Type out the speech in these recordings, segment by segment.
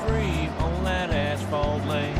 free on that asphalt lane.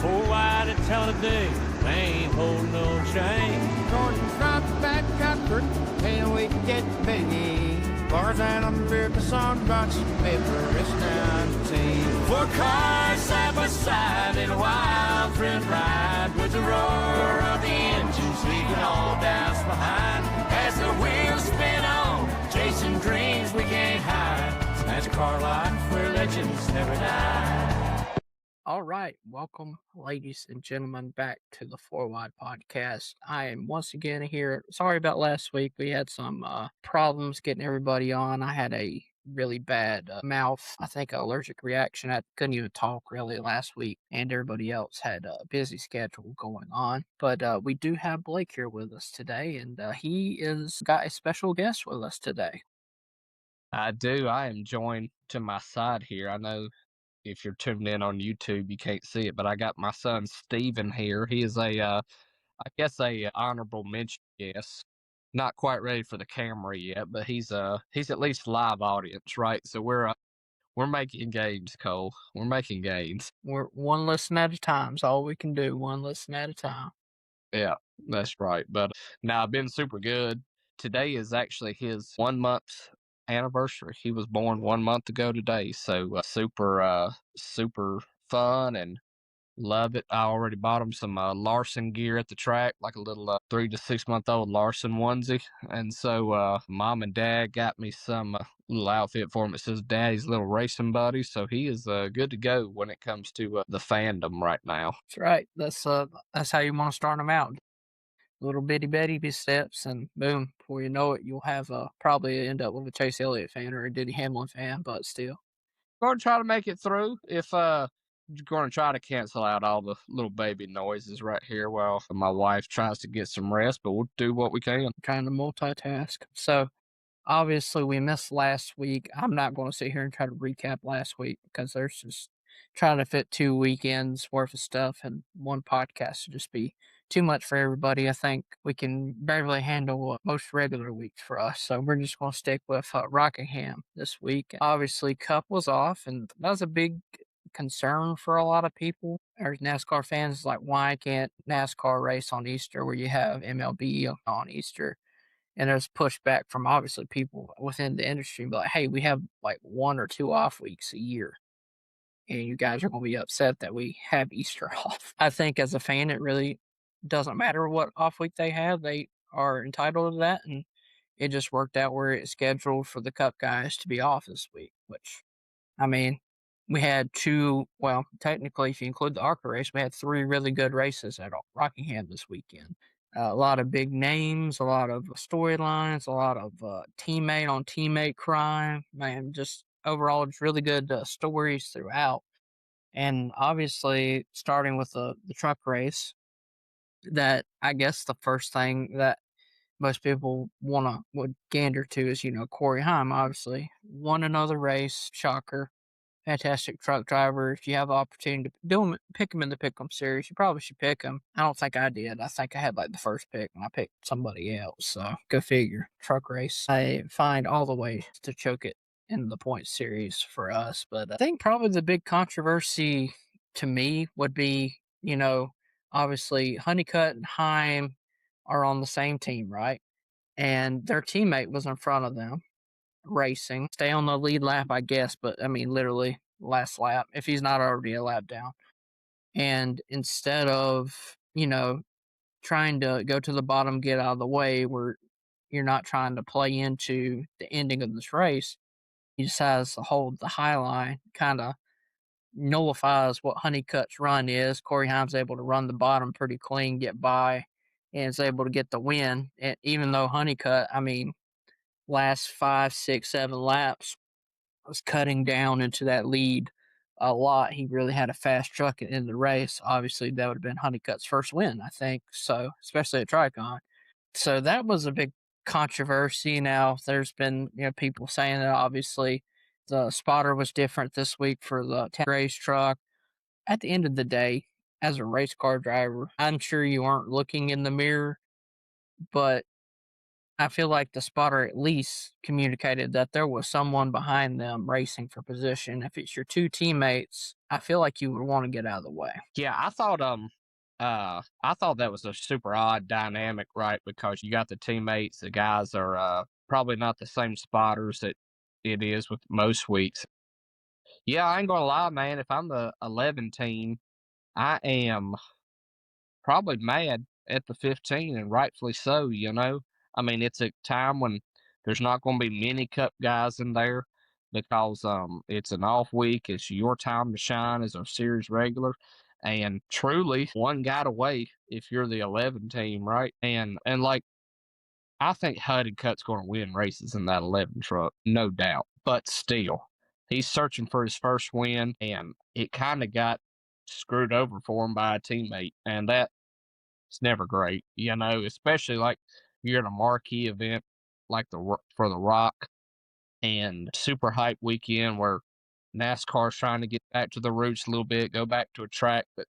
4 wide at Talladega, they ain't holding no chain. Gordon's right back Cuthbert, and we get Biggie. Bars and umbrella song box, paper is 19. 4 cars side by side in a wild friend ride, with the roar of the engines leaving all doubts behind. As the wheels spin on, chasing dreams we can't hide. That's car life where legends never die. All right, welcome, ladies and gentlemen, back to the Four Wide Podcast. I am once again here. Sorry about last week. We had some problems getting everybody on. I had a really bad mouth, I think, allergic reaction. I couldn't even talk really last week, and everybody else had a busy schedule going on. But we do have Blake here with us today, and he is got a special guest with us today. I do. I am joined to my side here. I know if you're tuned in on YouTube, you can't see it, but I got my son Steven here. He is I guess a honorable mention guest. Not quite ready for the camera yet, but he's at least live audience, right? So we're making gains, Cole. We're making gains. We're one listen at a time. Is all we can do. One listen at a time. Yeah, that's right. But now I've been super good. Today is actually his 1 month anniversary. He was born 1 month ago today, so super fun and love it. I already bought him some Larson gear at the track, like a little 3 to 6 month old Larson onesie, and so mom and dad got me some little outfit for him. It says Daddy's Little Racing Buddy, so he is good to go when it comes to the fandom right now. That's right. That's how you want to start them out. Little bitty baby steps, and boom, before you know it, you'll have probably end up with a Chase Elliott fan or a Denny Hamlin fan, but still. Going to try to make it through. If going to try to cancel out all the little baby noises right here while my wife tries to get some rest, but we'll do what we can. Trying to multitask. So obviously we missed last week. I'm not going to sit here and try to recap last week because there's just trying to fit 2 weekends worth of stuff in one podcast to just be too much for everybody. I think we can barely handle most regular weeks for us. So we're just going to stick with Rockingham this week. Obviously, Cup was off, and that was a big concern for a lot of people. Or NASCAR fans, like, why can't NASCAR race on Easter where you have MLB on Easter? And there's pushback from obviously people within the industry, but like, hey, we have like 1 or 2 off weeks a year, and you guys are going to be upset that we have Easter off. I think as a fan, it really doesn't matter what off week they have. They are entitled to that, and it just worked out where it's scheduled for the Cup guys to be off this week, which, I mean, we had 2, well, technically, if you include the ARCA race, we had 3 really good races at Rockingham this weekend. A lot of big names, a lot of storylines, a lot of teammate on teammate crime, man, just overall, just really good stories throughout. And obviously, starting with the truck race, that I guess the first thing that most people would gander to is, Corey Heim, obviously. Won another race, shocker. Fantastic truck driver. If you have the opportunity to pick him in the Pick'em series, you probably should pick him. I don't think I did. I think I had like the first pick and I picked somebody else. So go figure. Truck race. I find all the ways to choke it in the point series for us. But I think probably the big controversy to me would be, obviously Honeycutt and Heim are on the same team, right? And their teammate was in front of them racing. Stay on the lead lap, I guess, but I mean, literally last lap, if he's not already a lap down. And instead of, trying to go to the bottom, get out of the way, where you're not trying to play into the ending of this race, he decides to hold the high line, kind of nullifies what Honeycutt's run is. Corey Heim's able to run the bottom pretty clean, get by, and is able to get the win. And even though Honeycutt, I mean, last 5, 6, 7 laps was cutting down into that lead a lot. He really had a fast truck in the race. Obviously, that would have been Honeycutt's first win, I think. So, especially at Tricon. So that was a big controversy. Now, there's been people saying that obviously the spotter was different this week for the race truck. At the end of the day, as a race car driver, I'm sure you aren't looking in the mirror, but I feel like the spotter at least communicated that there was someone behind them racing for position. If it's your two teammates, I feel like you would want to get out of the way. Yeah, I thought that was a super odd dynamic, right? Because you got the teammates, the guys are probably not the same spotters that it is with most weeks. Yeah, I ain't gonna lie, man. If I'm the 11 team, I am probably mad at the 15, and rightfully so, you know? I mean, it's a time when there's not going to be many cup guys in there because it's an off week. It's your time to shine as a series regular. And truly, one got away if you're the 11 team, right? And like, I think Cut's going to win races in that 11 truck, no doubt. But still, he's searching for his first win, and it kind of got screwed over for him by a teammate. And that it's never great, you know, especially like you're at a marquee event like for the Rock and super hype weekend where NASCAR's trying to get back to the roots a little bit, go back to a track that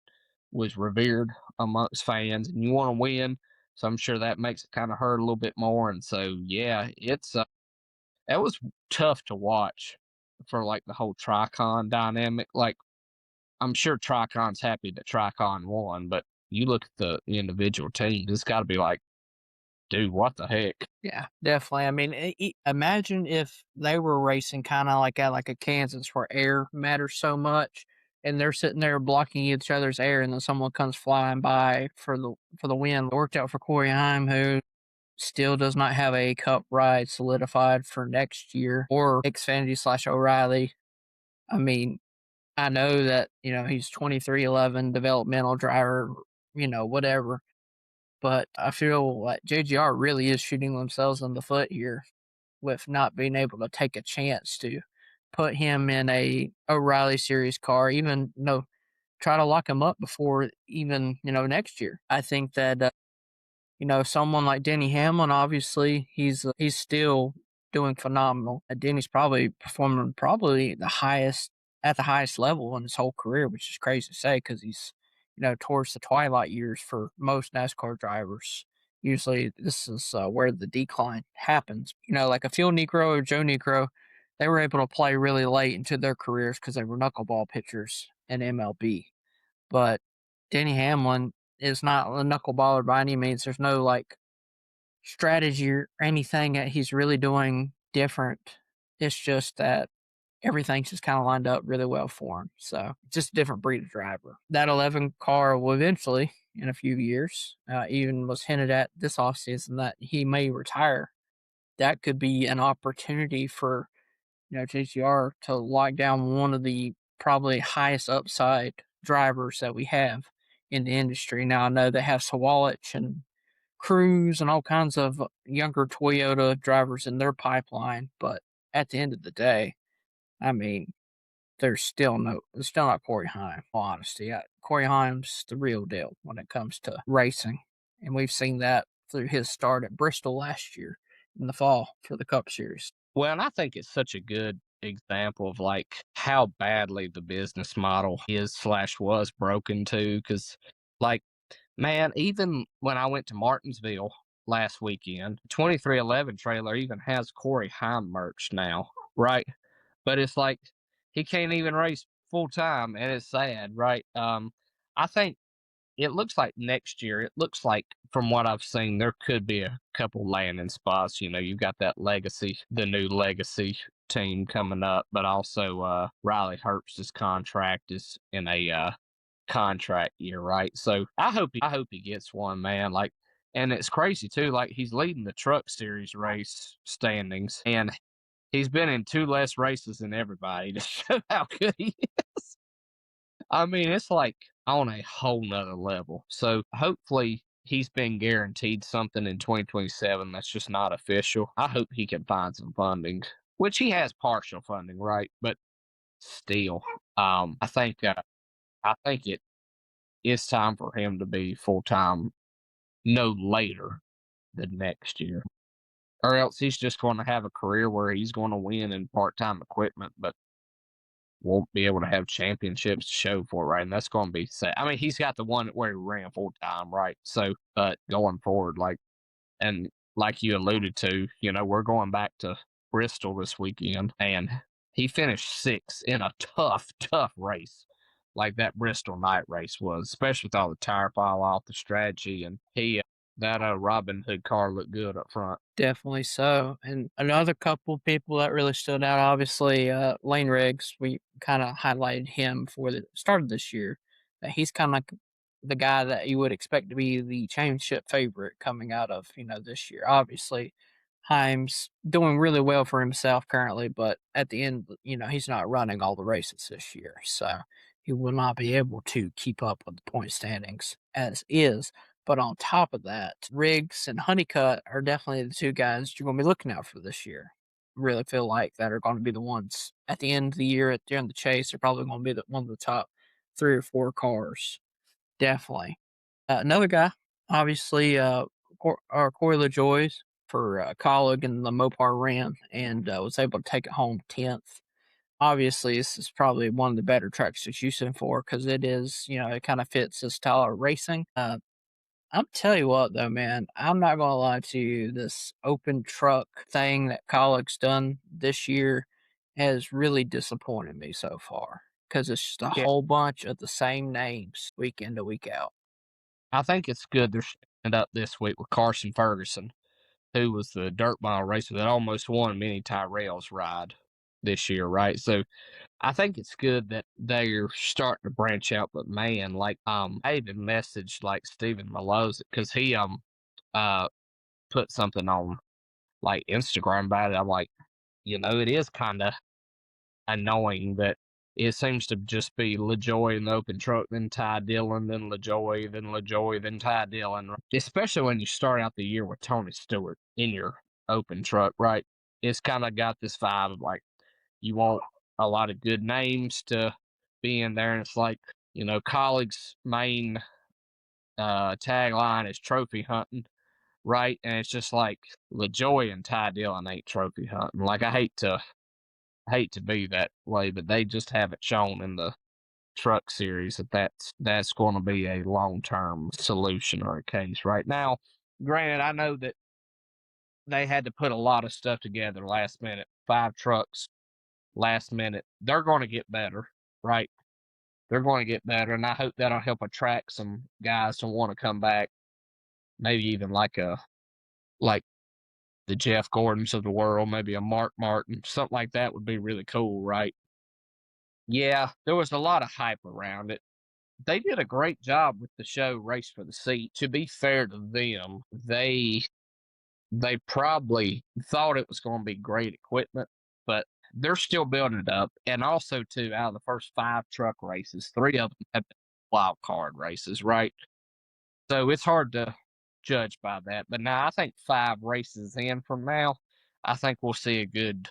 was revered amongst fans, and you want to win. So I'm sure that makes it kind of hurt a little bit more. And so, yeah, it's that was tough to watch for like the whole Tricon dynamic. Like, I'm sure Tricon's happy that Tricon won, but you look at the individual teams, it's got to be like, dude, what the heck? Yeah, definitely. I mean, imagine if they were racing kind of like at like a Kansas where air matters so much, and they're sitting there blocking each other's air, and then someone comes flying by for the win. It worked out for Corey Heim, who still does not have a cup ride solidified for next year, or Xfinity slash O'Reilly. I mean, I know that he's 2311 developmental driver, whatever. But I feel like JGR really is shooting themselves in the foot here with not being able to take a chance to put him in a O'Reilly Series car, even try to lock him up before even next year. I think that someone like Denny Hamlin, obviously, he's still doing phenomenal. Denny's probably performing probably at the highest level in his whole career, which is crazy to say because he's towards the twilight years for most NASCAR drivers. Usually, this is where the decline happens. Like a Phil Negro or Joe Negro, they were able to play really late into their careers because they were knuckleball pitchers in MLB. But Denny Hamlin is not a knuckleballer by any means. There's no like strategy or anything that he's really doing different. It's just that everything's just kind of lined up really well for him. So just a different breed of driver. That 11 car will eventually, in a few years, even was hinted at this offseason that he may retire. That could be an opportunity for JGR to lock down one of the probably highest upside drivers that we have in the industry. Now I know they have Sawalich and Cruz and all kinds of younger Toyota drivers in their pipeline, but at the end of the day, I mean, it's still not Corey Heim. In all honesty, Corey Heim's the real deal when it comes to racing, and we've seen that through his start at Bristol last year in the fall for the Cup Series. Well, and I think it's such a good example of like how badly the business model is slash was broken too. Because, like, man, even when I went to Martinsville last weekend, 2311 trailer even has Corey Heim merch now, right? But it's like he can't even race full time, and it's sad, right? I think it looks like next year, it looks like from what I've seen, there could be a couple landing spots. You know, you got that legacy, the new legacy team coming up, but also Riley Herbst's contract is in a contract year, right? So I hope he gets one, man. Like, and it's crazy too. Like he's leading the Truck Series race standings, and he's been in two less races than everybody to show how good he is. I mean, it's like on a whole nother level. So hopefully he's been guaranteed something in 2027 that's just not official. I hope he can find some funding, which he has partial funding, right? But still, I think it is time for him to be full time no later than next year. Or else he's just going to have a career where he's going to win in part time equipment, but won't be able to have championships to show for, right? And that's going to be sad. I mean, he's got the one where he ran full time, right? So, but going forward, like, and like you alluded to, we're going back to Bristol this weekend, and he finished sixth in a tough, tough race like that Bristol night race was, especially with all the tire fall off, the strategy, and that Robin Hood car looked good up front. Definitely so. And another couple people that really stood out, obviously, Lane Riggs. We kind of highlighted him for the start of this year. That he's kind of like the guy that you would expect to be the championship favorite coming out of this year. Obviously, Heim's doing really well for himself currently, but at the end, he's not running all the races this year, so he will not be able to keep up with the point standings as is. But on top of that, Riggs and Honeycutt are definitely the two guys you're going to be looking out for this year. Really feel like that are going to be the ones at the end of the year, at the end of the chase. They're probably going to be one of the top 3 or 4 cars. Definitely. Another guy, obviously, Corey LaJoy's for Colleague in the Mopar Ram and was able to take it home 10th. Obviously, this is probably one of the better tracks to choose him for because it is, it kind of fits his style of racing. I'm tell you what though, man, I'm not gonna lie to you. This open truck thing that Colleague's done this year has really disappointed me so far because it's just a Yeah. whole bunch of the same names week in to week out. I think it's good they're setting it up this week with Carson Ferguson, who was the dirt mile racer that almost won Minnie Tyrell's ride this year, right? So I think it's good that they're starting to branch out, but man, like I even messaged like Stephen Malose because he uh put something on like Instagram about it. I'm like, it is kind of annoying that it seems to just be LaJoy in the open truck, then Ty Dillon, then LaJoy, then Ty Dillon. Especially when you start out the year with Tony Stewart in your open truck, right? It's kind of got this vibe of like you want a lot of good names to be in there, and it's like Colleague's main tagline is trophy hunting, right? And it's just like LaJoy and Ty Dillon ain't trophy hunting. Like I hate to be that way, but they just haven't shown in the truck series that that's going to be a long-term solution or a case right now. Granted, I know that they had to put a lot of stuff together last minute, 5 trucks last minute. They're going to get better, right? They're going to get better, and I hope that'll help attract some guys to want to come back. Maybe even like the Jeff Gordons of the world, maybe a Mark Martin, something like that would be really cool, right? Yeah, there was a lot of hype around it. They did a great job with the show Race for the Seat. To be fair to them, they probably thought it was going to be great equipment, but they're still building it up. And also, too, out of the first 5 truck races, 3 of them have been wild card races, right? So it's hard to judge by that. But now I think 5 races in from now, I think we'll see a good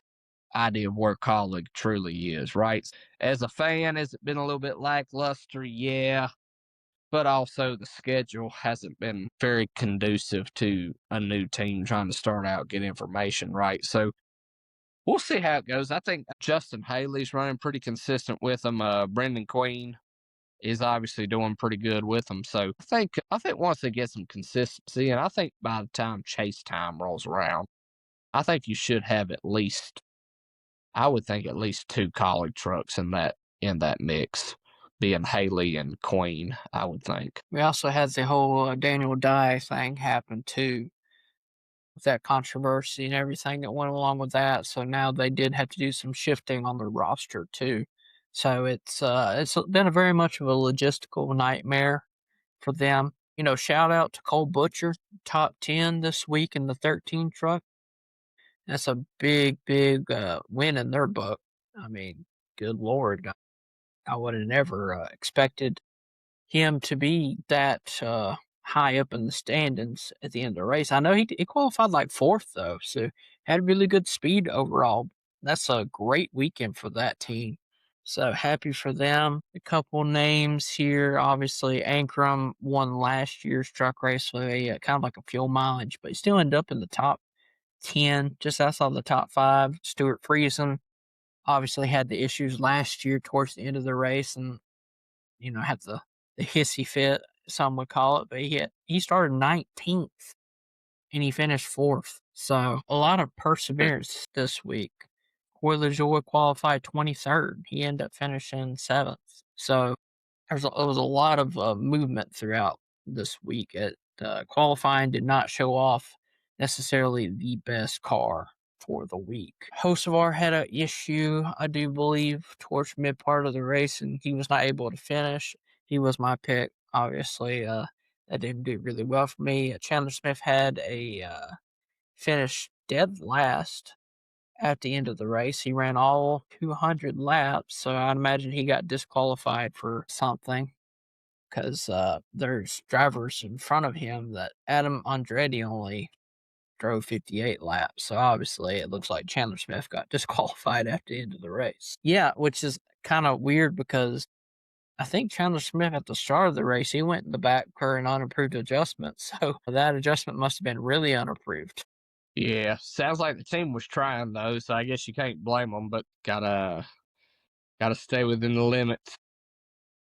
idea of where Colleague truly is, right? As a fan, has it been a little bit lackluster? Yeah. But also the schedule hasn't been very conducive to a new team trying to start out, get information, right? So we'll see how it goes. I think Justin Haley's running pretty consistent with them. Brendan Queen is obviously doing pretty good with them. So I think once they get some consistency, and I think by the time chase time rolls around, I think you should have I would think at least 2 Colleague trucks in that mix, being Haley and Queen, I would think. We also had the whole Daniel Dye thing happen too, with that controversy and everything that went along with that. So now they did have to do some shifting on their roster too. So it's been a very much of a logistical nightmare for them. Shout out to Cole Butcher, top 10 this week in the 13 truck. That's a big, big win in their book. I mean, good Lord. I would have never expected him to be that high up in the standings at the end of the race. I know he qualified like 4th, though, so had really good speed overall. That's a great weekend for that team. So happy for them. A couple names here. Obviously, Ankrum won last year's truck race, so kind of like a fuel mileage, but he still ended up in the top 10, just outside the top 5. Stuart Friesen obviously had the issues last year towards the end of the race and, had the hissy fit, some would call it, but he started 19th and he finished 4th. So a lot of perseverance this week. Corey LaJoie qualified 23rd. He ended up finishing 7th. So there was a lot of movement throughout this week. Qualifying did not show off necessarily the best car for the week. Hocevar had an issue, I do believe, towards mid part of the race, and he was not able to finish. He was my pick, obviously. That didn't do really well for me. Chandler Smith had a finish dead last at the end of the race. He ran all 200 laps, so I'd imagine he got disqualified for something because there's drivers in front of him that Adam Andretti only drove 58 laps. So obviously it looks like Chandler Smith got disqualified at the end of the race. Yeah, which is kind of weird because I think Chandler Smith at the start of the race, he went in the back for an unapproved adjustment. So that adjustment must have been really unapproved. Yeah, sounds like the team was trying though, so I guess you can't blame them, but gotta stay within the limits.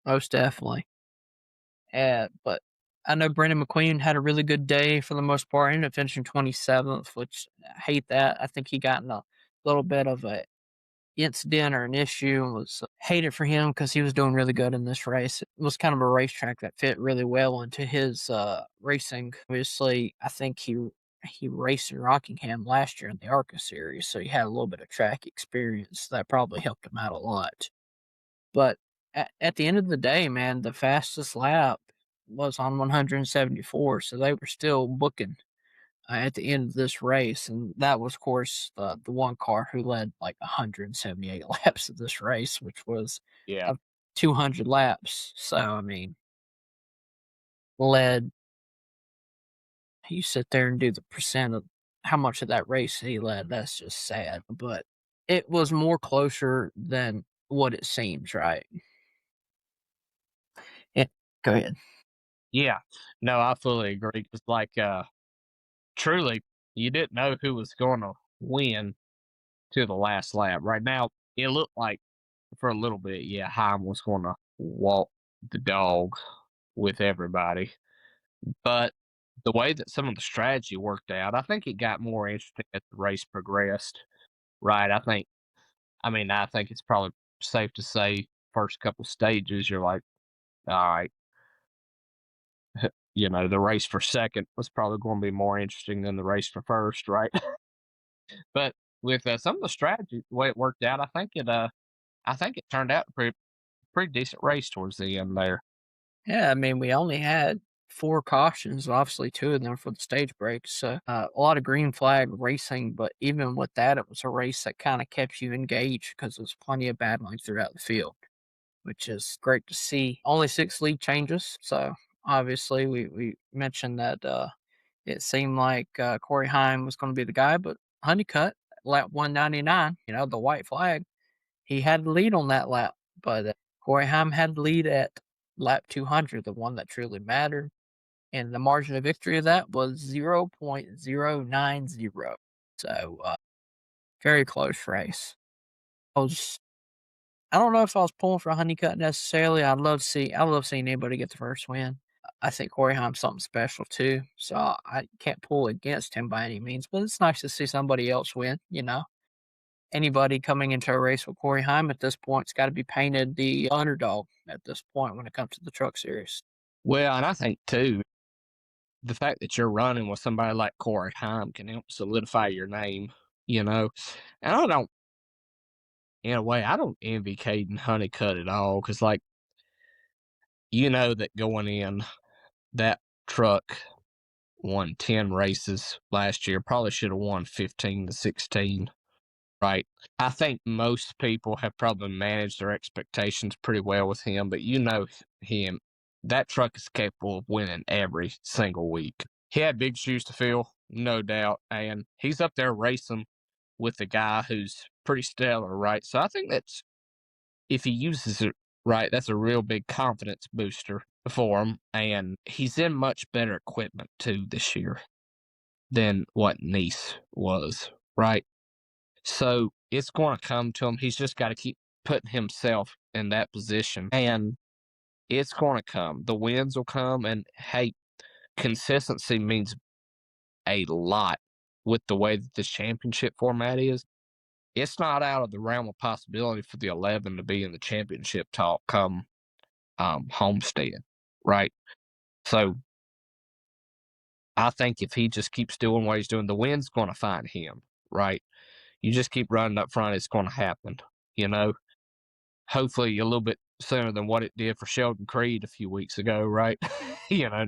Most definitely. But I know Brendan McQueen had a really good day for the most part. He ended up finishing 27th, which I hate that. I think he got in a little bit of a incident or an issue and was hated for him because he was doing really good in this race. It was kind of a racetrack that fit really well into his racing. Obviously, I think he raced in Rockingham last year in the ARCA series, so he had a little bit of track experience that probably helped him out a lot. But at the end of the day, man, the fastest lap was on 174, so they were still booking at the end of this race, and that was, of course, the one car who led like 178 laps of this race, which was Yeah. 200 laps. So, I mean, led, you sit there and do the percent of how much of that race he led. That's just sad, but it was more closer than what it seems, right? Yeah, go ahead. Yeah. No, I fully agree. Cause like truly you didn't know who was gonna win to the last lap. Right now, it looked like for a little bit, yeah, Heim was gonna walk the dog with everybody. But the way that some of the strategy worked out, I think it got more interesting as the race progressed. Right. I think it's probably safe to say first couple stages you're like, all right, the race for second was probably going to be more interesting than the race for first, right? But with some of the strategy, the way it worked out, I think it turned out a pretty decent race towards the end there. Yeah, I mean, we only had 4 cautions, obviously 2 of them for the stage breaks. So a lot of green flag racing, but even with that, it was a race that kind of kept you engaged because there was plenty of battling throughout the field, which is great to see. Only 6 lead changes, so obviously we mentioned that it seemed like Corey Heim was going to be the guy, but Honeycutt, lap 199, the white flag, he had the lead on that lap, but Corey Heim had the lead at lap 200, the one that truly mattered, and the margin of victory of that was 0.090. So, very close race. I don't know if I was pulling for Honeycutt necessarily. I love seeing anybody get the first win. I think Corey Heim's something special too, so I can't pull against him by any means, but it's nice to see somebody else win. Anybody coming into a race with Corey Heim at this point's got to be painted the underdog at this point when it comes to the truck series. Well, and I think too, the fact that you're running with somebody like Corey Heim can help solidify your name, you know. And in a way, I don't envy Caden Honeycutt at all because, like, that going in, that truck won 10 races last year, probably should have won 15 to 16, right? I think most people have probably managed their expectations pretty well with him, but him, that truck is capable of winning every single week. He had big shoes to fill, no doubt, and he's up there racing with the guy who's pretty stellar, right? So I think if he uses it right, that's a real big confidence booster for him, and he's in much better equipment too this year than what Nice was, right? So it's going to come to him. He's just got to keep putting himself in that position, and it's going to come. The wins will come, and hey, consistency means a lot with the way that this championship format is. It's not out of the realm of possibility for the 11 to be in the championship talk come Homestead, right? So I think if he just keeps doing what he's doing, the wind's going to find him, right? You just keep running up front, it's going to happen, you know? Hopefully a little bit sooner than what it did for Sheldon Creed a few weeks ago, right? you know,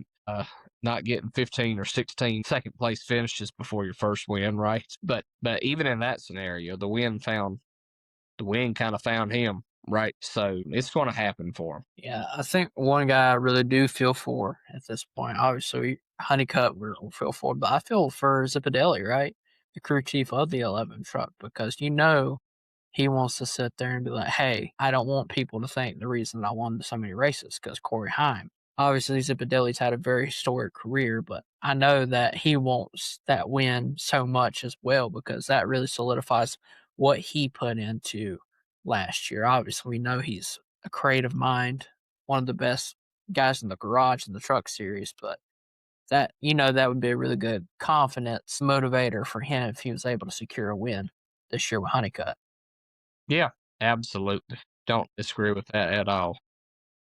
not getting 15 or 16 second place finishes before your first win, right? But even in that scenario, the wind kind of found him, right? So it's going to happen for him. Yeah, I think one guy I really do feel for at this point, obviously Honeycutt we'll feel for, but I feel for Zipadelli, right? The crew chief of the 11 truck, because he wants to sit there and be like, hey, I don't want people to think the reason I won so many races because Corey Heim. Obviously, Zipadelli's had a very historic career, but I know that he wants that win so much as well because that really solidifies what he put into last year. Obviously, we know he's a creative mind, one of the best guys in the garage in the truck series, but that would be a really good confidence motivator for him if he was able to secure a win this year with Honeycutt. Yeah, absolutely. Don't disagree with that at all.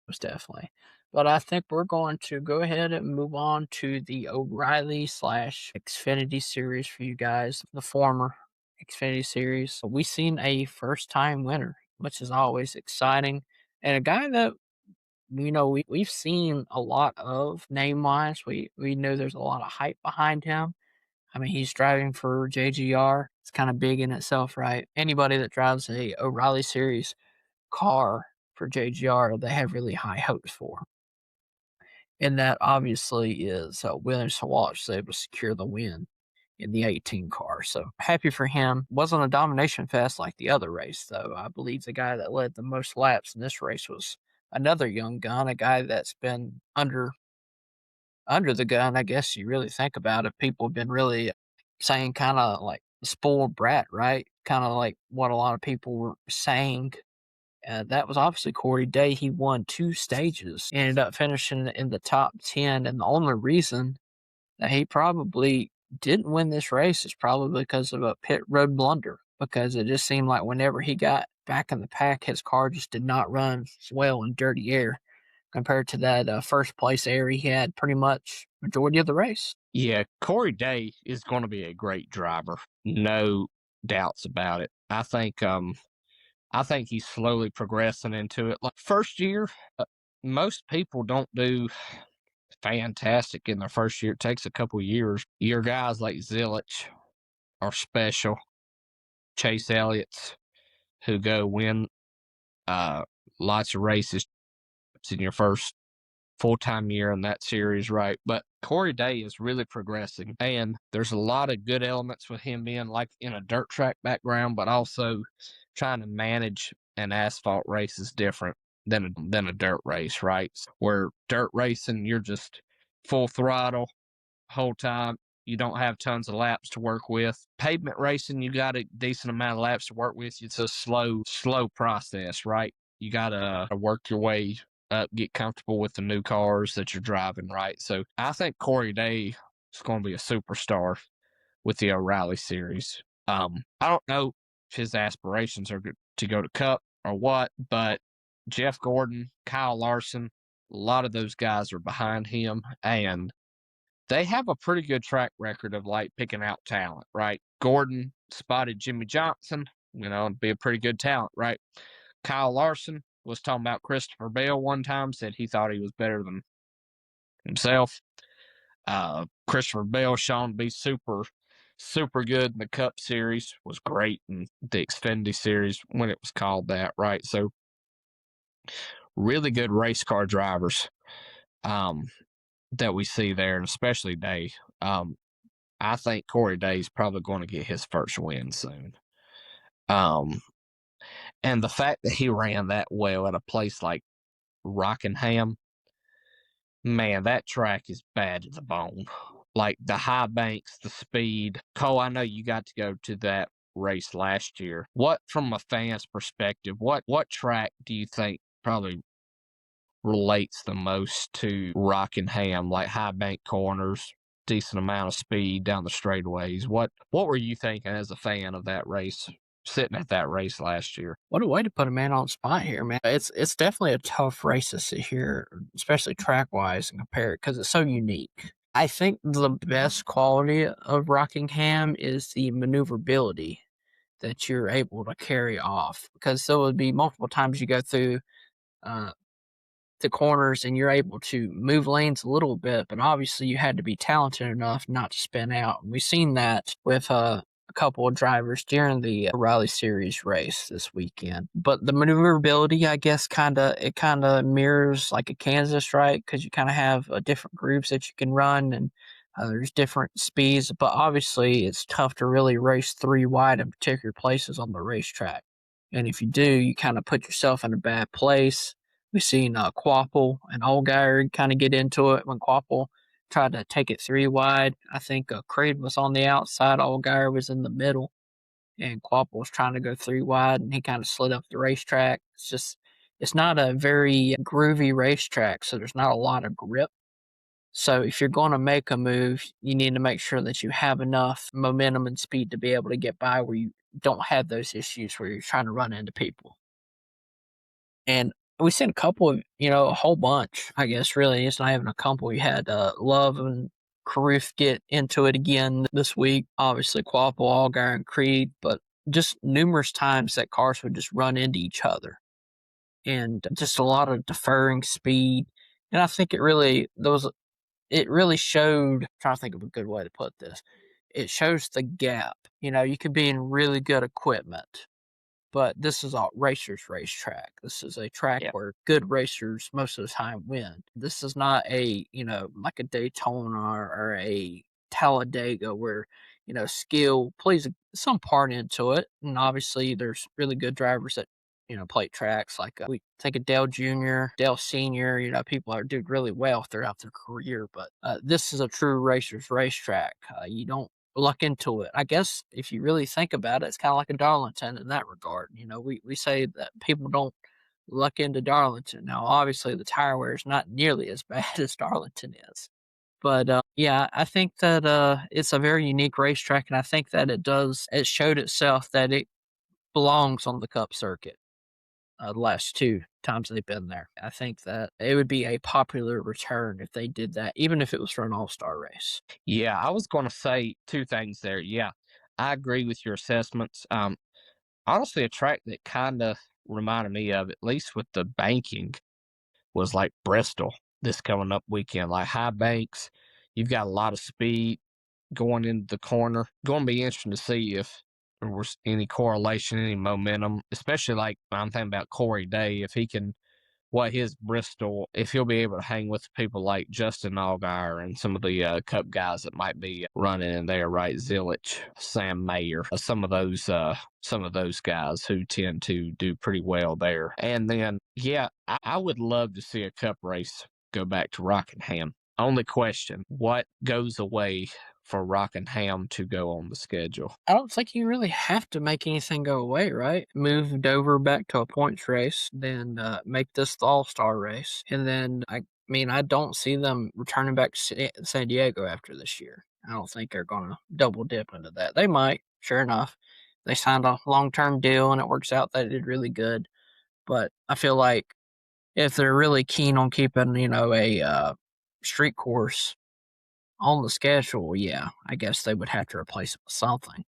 Most definitely. But I think we're going to go ahead and move on to the O'Reilly / Xfinity series for you guys, the former Xfinity series. We've seen a first time winner, which is always exciting. And a guy that we've seen a lot of name wise. We know there's a lot of hype behind him. I mean, he's driving for JGR. It's kind of big in itself, right? Anybody that drives a O'Reilly series car for JGR, they have really high hopes for. And that obviously is William Sawalich was able to secure the win in the 18 car. So happy for him. Wasn't a domination fest like the other race, though. I believe the guy that led the most laps in this race was another young gun, a guy that's been under the gun, I guess you really think about it. People have been really saying kind of like spoiled brat, right? Kind of like what a lot of people were saying. That was obviously Corey Day. He won 2 stages, ended up finishing in the top 10. And the only reason that he probably didn't win this race is probably because of a pit road blunder, because it just seemed like whenever he got back in the pack, his car just did not run well in dirty air compared to that first place air he had pretty much majority of the race. Yeah, Corey Day is going to be a great driver. No doubts about it. I think he's slowly progressing into it. Like first year, most people don't do fantastic in their first year. It takes a couple years. Your guys like Zilich are special. Chase Elliott's who go win lots of races in your first full-time year in that series, right? But Corey Day is really progressing, and there's a lot of good elements with him being like in a dirt track background, but also trying to manage an asphalt race is different than a dirt race, right? Where dirt racing, you're just full throttle whole time. You don't have tons of laps to work with. Pavement racing, you got a decent amount of laps to work with. It's a slow process, right? You got to work your way up, get comfortable with the new cars that you're driving, right? So I think Corey Day is going to be a superstar with the O'Reilly series. I don't know if his aspirations are to go to Cup or what, but Jeff Gordon, Kyle Larson, a lot of those guys are behind him, and they have a pretty good track record of like picking out talent, right? Gordon spotted Jimmy Johnson, and be a pretty good talent, right? Kyle Larson was talking about Christopher Bell one time, said he thought he was better than himself. Christopher Bell shown to be super good in the Cup Series, was great in the Xfinity Series when it was called that, right? So really good race car drivers that we see there, and especially Day. I think Corey Day is probably going to get his first win soon. And the fact that he ran that well at a place like Rockingham, man, that track is bad to the bone. Like the high banks, the speed. Cole, I know you got to go to that race last year. What, from a fan's perspective, what track do you think probably relates the most to Rockingham, like high bank corners, decent amount of speed down the straightaways. What were you thinking as a fan of that race, sitting at that race last year? What a way to put a man on the spot here, man. It's definitely a tough race to sit here, especially track wise, and compare it because it's so unique. I think the best quality of Rockingham is the maneuverability that you're able to carry off, because there would be multiple times you go through uh, the corners and you're able to move lanes a little bit, but obviously you had to be talented enough not to spin out. We've seen that with a couple of drivers during the Raleigh Series race this weekend. But the maneuverability, I guess, kind of mirrors like a Kansas, right? Because you kind of have different groups that you can run, and there's different speeds. But obviously, it's tough to really race three wide in particular places on the racetrack. And if you do, you kind of put yourself in a bad place. We've seen Quapple and Allgaier kind of get into it when Quapple tried to take it three wide. I think Craig was on the outside, Allgaier was in the middle, and Quapple was trying to go three wide, and he kind of slid up the racetrack. It's not a very groovy racetrack, so there's not a lot of grip. So if you're going to make a move, you need to make sure that you have enough momentum and speed to be able to get by where you don't have those issues where you're trying to run into people. And we seen a couple of, a whole bunch, I guess, really. It's not even a couple. We had Love and Caruth get into it again this week. Obviously, Quapple, Allgaier, and Creed, but just numerous times that cars would just run into each other. And just a lot of deferring speed. And I think it really showed, I'm trying to think of a good way to put this. It shows the gap. You could be in really good equipment, but this is a racer's racetrack. This is a track where good racers most of the time win. This is not like a Daytona or a Talladega where, skill plays some part into it. And obviously there's really good drivers that, play tracks like we think of Dale Jr., Dale Sr., people that do really well throughout their career. But this is a true racer's racetrack. You don't luck into it. I guess if you really think about it, it's kind of like a Darlington in that regard. We say that people don't luck into Darlington. Now, obviously, the tire wear is not nearly as bad as Darlington is. But yeah, I think that it's a very unique racetrack, and I think that it showed itself that it belongs on the Cup circuit. The last two times they've been there. I think that it would be a popular return if they did that, even if it was for an all-star race. Yeah, I was going to say two things there. Yeah, I agree with your assessments. Honestly, a track that kind of reminded me of, at least with the banking, was like Bristol this coming up weekend. Like high banks, you've got a lot of speed going into the corner. Going to be interesting to see if there was any correlation, any momentum, especially like I'm thinking about Corey Day, if he can, what his Bristol, if he'll be able to hang with people like Justin Allgaier and some of the Cup guys that might be running in there, right? Zilich, Sam Mayer, some of those guys who tend to do pretty well there. And then, yeah, I would love to see a Cup race go back to Rockingham. Only question, what goes away for Rockingham to go on the schedule? I don't think you really have to make anything go away, right? Move Dover back to a points race, then make this the all-star race. And then, I don't see them returning back to San Diego after this year. I don't think they're going to double dip into that. They might, sure enough. They signed a long-term deal and it works out. They did really good. But I feel like if they're really keen on keeping, a street course on the schedule, yeah, I guess they would have to replace it with something.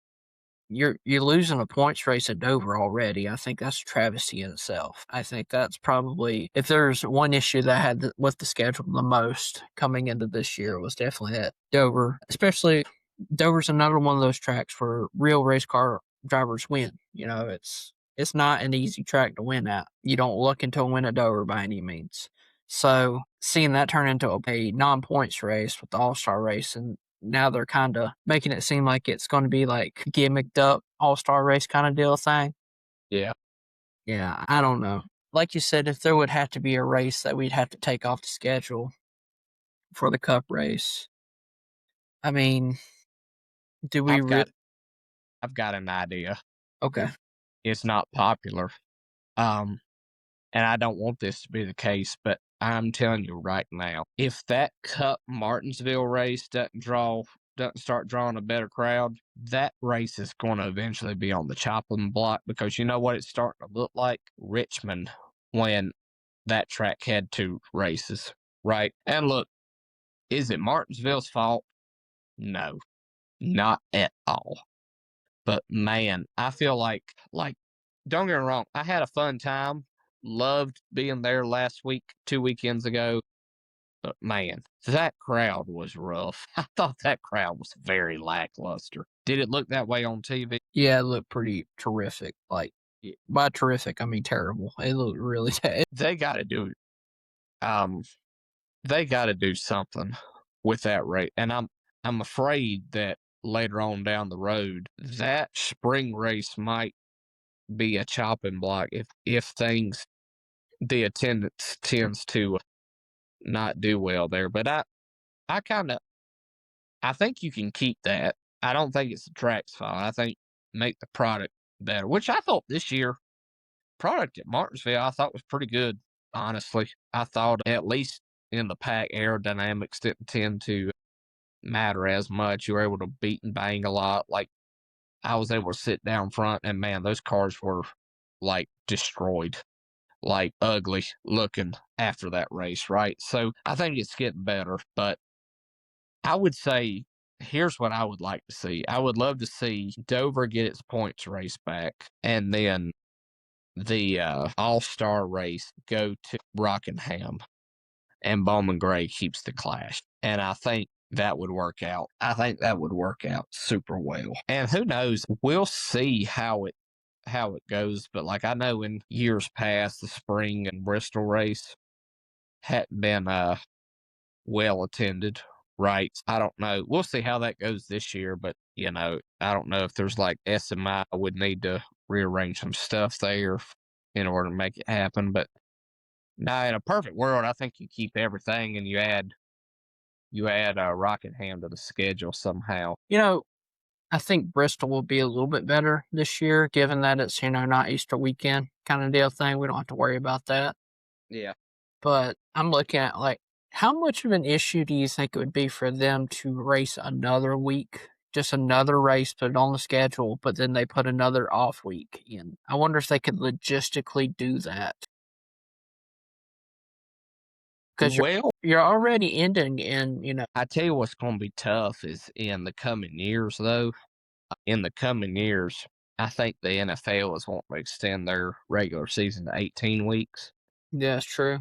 You're losing a points race at Dover already. I think that's a travesty in itself. I think that's probably, if there's one issue that I had with the schedule the most coming into this year, was definitely at Dover. Especially Dover's another one of those tracks where real race car drivers win. It's not an easy track to win at. You don't look into a win at Dover by any means. So seeing that turn into a non-points race with the all-star race, and now they're kind of making it seem like it's going to be like gimmicked up all-star race kind of deal thing. Yeah. Yeah, I don't know. Like you said, if there would have to be a race that we'd have to take off the schedule for the Cup race, I mean, do we I've got an idea. Okay. It's not popular. And I don't want this to be the case, but I'm telling you right now, if that Cup Martinsville race doesn't start drawing a better crowd, that race is going to eventually be on the chopping block, because you know what it's starting to look like? Richmond, when that track had 2 races, right? And look, is it Martinsville's fault? No, not at all. But man, I feel like don't get me wrong, I had a fun time. Loved being there last week, 2 weekends ago. But man, that crowd was rough. I thought that crowd was very lackluster. Did it look that way on TV? Yeah, it looked pretty terrific. Like, by terrific, I mean terrible. It looked really They got to do um they got to do something with that rate. And I'm afraid that later on down the road, that spring race might be a chopping block if the attendance tends to not do well there. But I kind of I think you can keep that. I don't think it's the track's fault. I think make the product better, which I thought this year product at Martinsville I thought was pretty good. Honestly, I thought at least in the pack aerodynamics didn't tend to matter as much. You were able to beat and bang a lot. Like I was able to sit down front, and man, those cars were like destroyed, like ugly looking after that race, right? So I think it's getting better, but I would say here's what I would like to see. I would love to see Dover get its points race back, and then the All-Star race go to Rockingham, and Bowman Gray keeps the Clash. And I think that would work out. I think that would work out super well. And who knows? We'll see how it goes. But like I know in years past, the spring and Bristol race hadn't been well attended. Right. I don't know. We'll see how that goes this year, but I don't know if there's like SMI would need to rearrange some stuff there in order to make it happen. But now in a perfect world, I think you keep everything and you add Rockingham to the schedule somehow. I think Bristol will be a little bit better this year, given that it's, not Easter weekend kind of deal thing. We don't have to worry about that. Yeah. But I'm looking at, like, how much of an issue do you think it would be for them to race another week? Just another race, put it on the schedule, but then they put another off week in. I wonder if they could logistically do that. Because you're already ending in, I tell you what's going to be tough is in the coming years, though. In the coming years, I think the NFL is wanting to extend their regular season to 18 weeks. Yeah, that's true.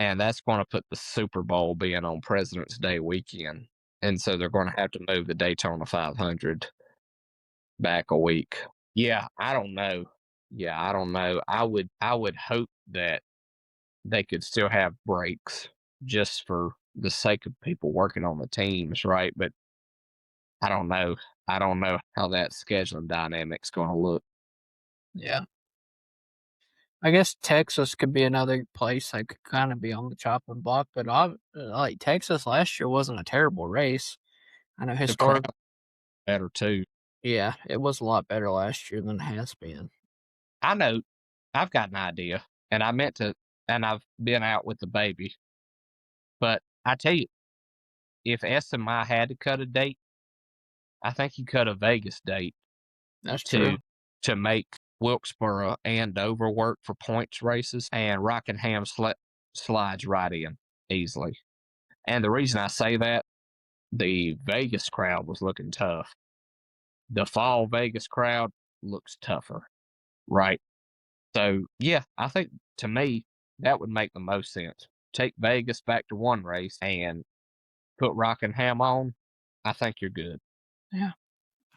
And that's going to put the Super Bowl being on President's Day weekend. And so they're going to have to move the Daytona 500 back a week. Yeah, I don't know. I would hope that they could still have breaks just for the sake of people working on the teams, right? But I don't know. I don't know how that scheduling dynamic's going to look. Yeah. I guess Texas could be another place that could kind of be on the chopping block, but like Texas last year wasn't a terrible race. I know The crowd historically, better too. yeah, it was a lot better last year than it has been. I know. I've got an idea, and I've been out with the baby. But I tell you, if SMI had to cut a date, I think he cut a Vegas date That's true. to make Wilkesboro and Dover work for points races, and Rockingham slides right in easily. And the reason I say that, the Vegas crowd was looking tough. The fall Vegas crowd looks tougher, right? So, yeah, I think to me, that would make the most sense. Take Vegas back to one race and put Rockingham on. I think you're good. Yeah.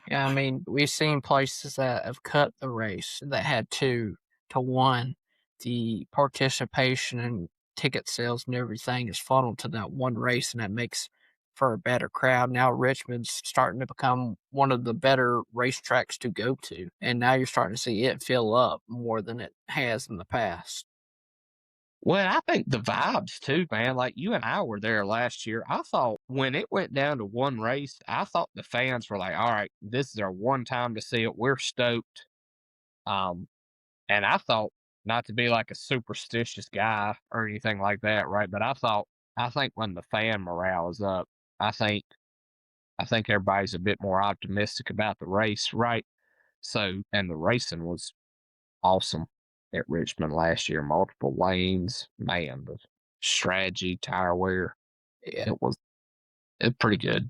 Yeah, I mean, we've seen places that have cut the race that had 2 to 1. The participation and ticket sales and everything is funneled to that one race, and that makes for a better crowd. Now Richmond's starting to become one of the better racetracks to go to, and now you're starting to see it fill up more than it has in the past. Well, I think the vibes too, man. Like you and I were there last year. I thought when it went down to one race, I thought the fans were like, all right, this is our one time to see it. We're stoked. And I thought not to be like a superstitious guy or anything like that, right? But I think when the fan morale is up, I think I think everybody's a bit more optimistic about the race, right? So, and the racing was awesome at Richmond last year. Multiple lanes, man, the strategy, tire wear, Yeah, it was pretty good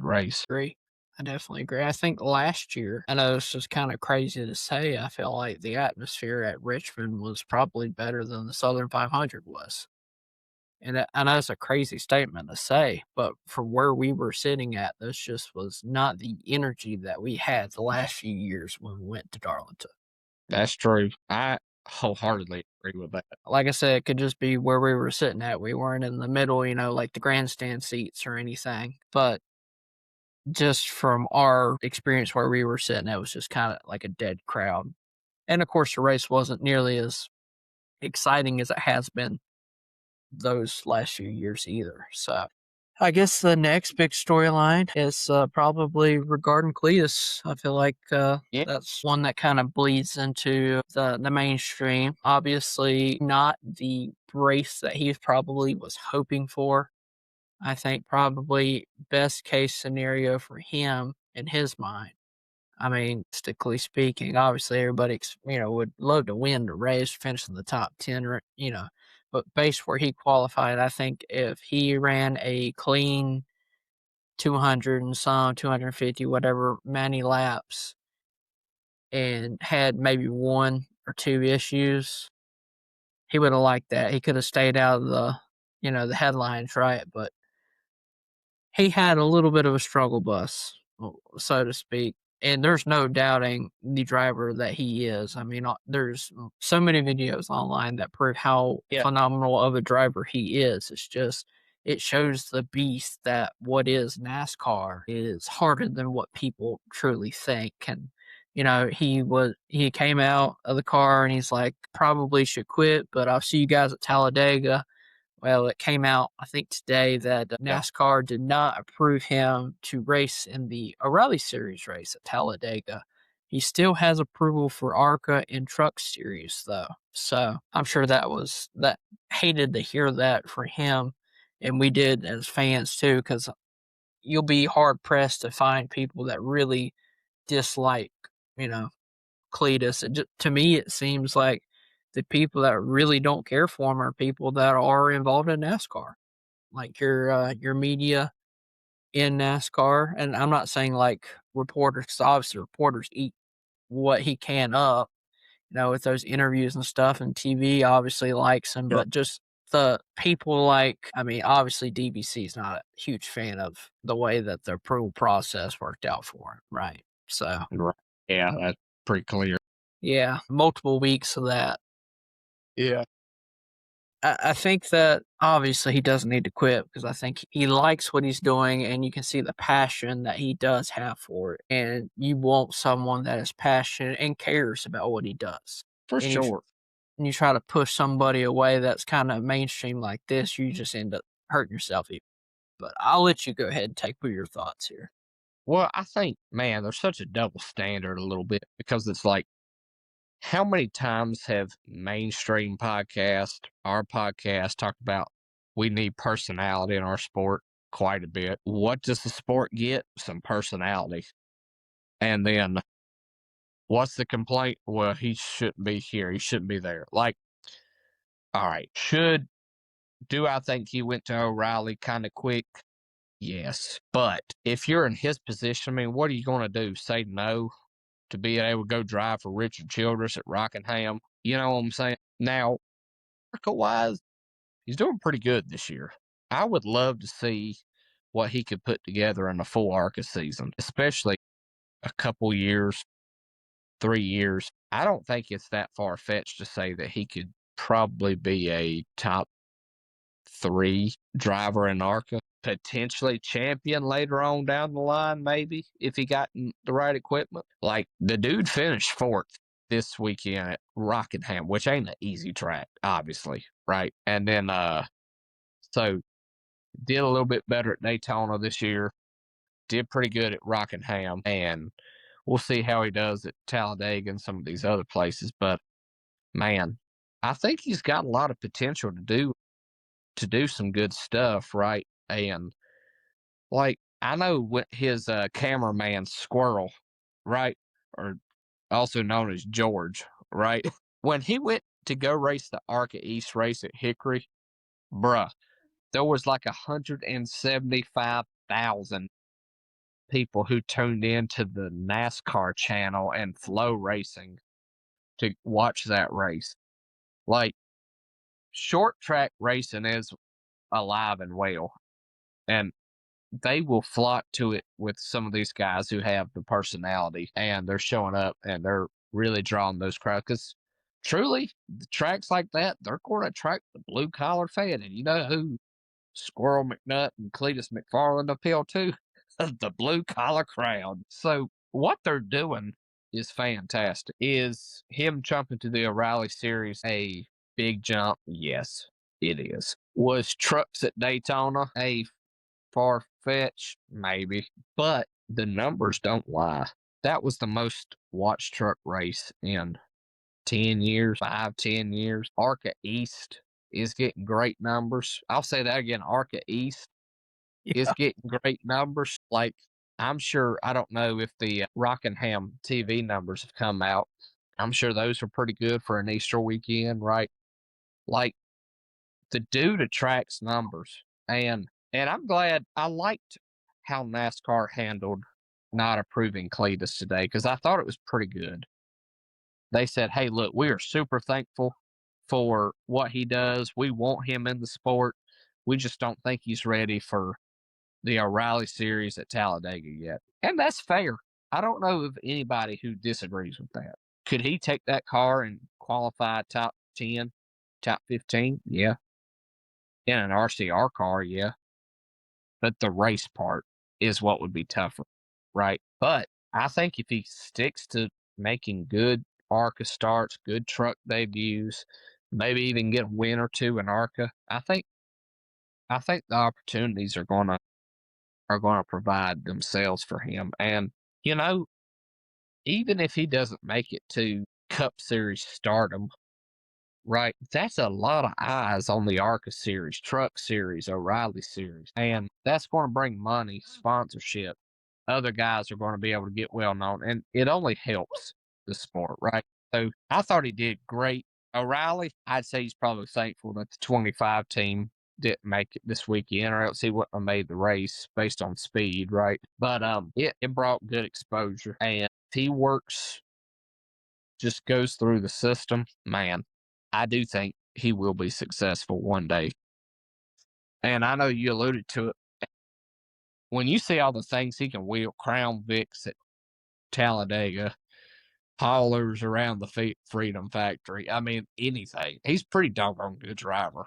race. agree. I definitely agree. I think last year, I know this is kind of crazy to say, I feel like the atmosphere at Richmond was probably better than the Southern 500 was. And I know it's a crazy statement to say, but for where we were sitting at, this just was not the energy that we had the last few years when we went to Darlington. That's true. I wholeheartedly agree with that. Like I said, it could just be where we were sitting at. We weren't in the middle, like the grandstand seats or anything. But just from our experience where we were sitting, it was just kind of like a dead crowd. And of course, the race wasn't nearly as exciting as it has been those last few years either. So I guess the next big storyline is probably regarding Cletus. I feel like Yeah. that's one that kind of bleeds into the mainstream. Obviously, not the race that he probably was hoping for. I think probably best case scenario for him in his mind. I mean, statistically speaking, obviously everybody, would love to win the race, finish in the top 10, but based where he qualified, I think if he ran a clean 200 and some, 250, whatever, many laps and had maybe one or two issues, he would have liked that. He could have stayed out of the headlines, right? But he had a little bit of a struggle bus, so to speak. And there's no doubting the driver that he is. I mean, there's so many videos online that prove how phenomenal of a driver he is. It's just, it shows the beast that what is NASCAR is harder than what people truly think. And, he came out of the car and he's like, probably should quit, but I'll see you guys at Talladega. Well, it came out, I think today, that NASCAR did not approve him to race in the O'Reilly Series race at Talladega. He still has approval for ARCA and Truck Series, though. So I'm sure that hated to hear that for him. And we did as fans, too, because you'll be hard pressed to find people that really dislike, you know, Cletus. To me, it seems like the people that really don't care for him are people that are involved in NASCAR, like your media in NASCAR. And I'm not saying like reporters, 'cause obviously reporters eat what he can up, with those interviews and stuff. And TV obviously likes him, but just the people I mean, obviously DBC is not a huge fan of the way that the approval process worked out for him, right? So Right. Yeah, that's pretty clear. yeah, multiple weeks of that. Yeah. I think that obviously he doesn't need to quit because I think he likes what he's doing and you can see the passion that he does have for it. And you want someone that is passionate and cares about what he does. For And sure. you try to push somebody away that's kind of mainstream like this, you just end up hurting yourself even. But I'll let you go ahead and take your thoughts here. Well, I think, man, there's such a double standard a little bit because it's like, how many times have mainstream podcasts, our podcast, talked about we need personality in our sport? Quite a bit. What does the sport get? Some personality. And then what's the complaint? Well, he shouldn't be here. He shouldn't be there. Like, all right, do I think he went to O'Reilly kind of quick? Yes. But if you're in his position, I mean, what are you going to do? Say no to being able to go drive for Richard Childress at Rockingham? You know what I'm saying? Now, wise, he's doing pretty good this year. I would love to see what he could put together in a full ARCA season, especially a couple years, 3 years. I don't think it's that far fetched to say that he could probably be a top 3 driver in ARCA, potentially champion later on down the line, maybe if he got the right equipment. Like the dude finished 4th this weekend at Rockingham, which ain't an easy track, obviously, right? And then so did a little bit better at Daytona this year, did pretty good at Rockingham, and we'll see how he does at Talladega and some of these other places. But man, I think he's got a lot of potential to do some good stuff, right? And like I know what his cameraman Squirrel, right? Or also known as George, right? When he went to go race the Arca East race at Hickory, bruh, there was like 175,000 people who tuned into the NASCAR channel and Flow Racing to watch that race. Like short track racing is alive and well, and they will flock to it with some of these guys who have the personality and they're showing up and they're really drawing those crowds because truly the tracks like that, they're going to attract the blue collar fan. And you know who Squirrel McNutt and Cletus McFarland appeal to? The blue collar crowd. So what they're doing is fantastic. Is him jumping to the O'Reilly series a big jump? Yes, it is. Was trucks at Daytona a far fetched? Maybe. But the numbers don't lie. That was the most watched truck race in 10 years, 5, 10 years. Arca East is getting great numbers. I'll say that again. Arca East is getting great numbers. Like, I'm sure, I don't know if the Rockingham TV numbers have come out. I'm sure those are pretty good for an Easter weekend, right? Like, the dude attracts numbers. And I'm glad I liked how NASCAR handled not approving Cletus today because I thought it was pretty good. They said, hey, look, we are super thankful for what he does. We want him in the sport. We just don't think he's ready for the O'Reilly series at Talladega yet. And that's fair. I don't know of anybody who disagrees with that. Could he take that car and qualify top 10, top 15? Yeah. In an RCR car, yeah. But the race part is what would be tougher, right? But I think if he sticks to making good ARCA starts, good truck debuts, maybe even get a win or two in ARCA, I think the opportunities are gonna provide themselves for him. And you know, even if he doesn't make it to Cup Series stardom, right? That's a lot of eyes on the ARCA series, Truck Series, O'Reilly series. And that's going to bring money, sponsorship. Other guys are going to be able to get well known, and it only helps the sport, right? So I thought he did great. O'Reilly, I'd say he's probably thankful that the 25 team didn't make it this weekend, or else he wouldn't have made the race based on speed, right? But it brought good exposure, and if he works, just goes through the system, man, I do think he will be successful one day. And I know you alluded to it. When you see all the things he can wheel, Crown Vics at Talladega, haulers around the Freedom Factory, I mean, anything. He's a pretty doggone good driver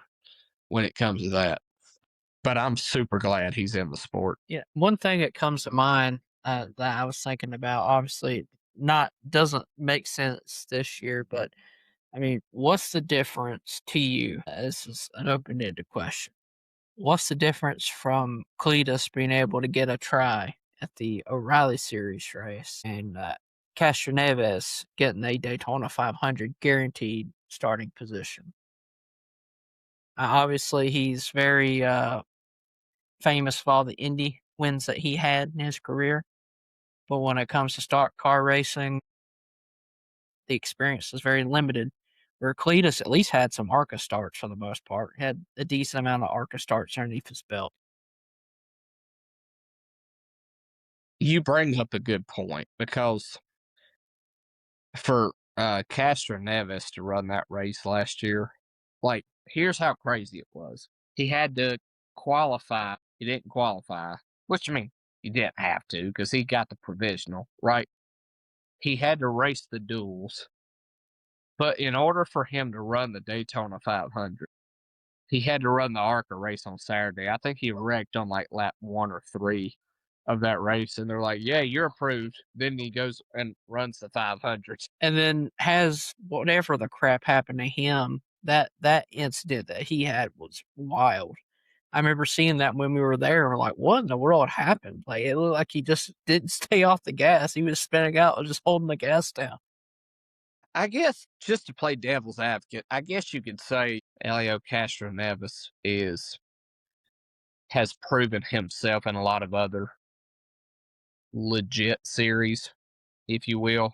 when it comes to that. But I'm super glad he's in the sport. Yeah, one thing that comes to mind that I was thinking about, obviously, doesn't make sense this year, but I mean, what's the difference to you? This is an open-ended question. What's the difference from Cletus being able to get a try at the O'Reilly Series race and Castro Neves getting a Daytona 500 guaranteed starting position? Obviously, he's very famous for all the Indy wins that he had in his career. But when it comes to stock car racing, the experience is very limited. Where Cletus at least had some ARCA starts for the most part, had a decent amount of ARCA starts underneath his belt. You bring up a good point because for Castro Neves to run that race last year, like, here's how crazy it was. He had to qualify. He didn't qualify, which I mean, he didn't have to because he got the provisional, right? He had to race the duels. But in order for him to run the Daytona 500, he had to run the ARCA race on Saturday. I think he wrecked on like lap 1 or 3 of that race. And they're like, yeah, you're approved. Then he goes and runs the 500. And then has whatever the crap happened to him, that incident that he had was wild. I remember seeing that when we were there. We're like, what in the world happened? Like, it looked like he just didn't stay off the gas. He was spinning out and just holding the gas down. I guess just to play devil's advocate, I guess you could say Elio Castro Neves has proven himself in a lot of other legit series, if you will,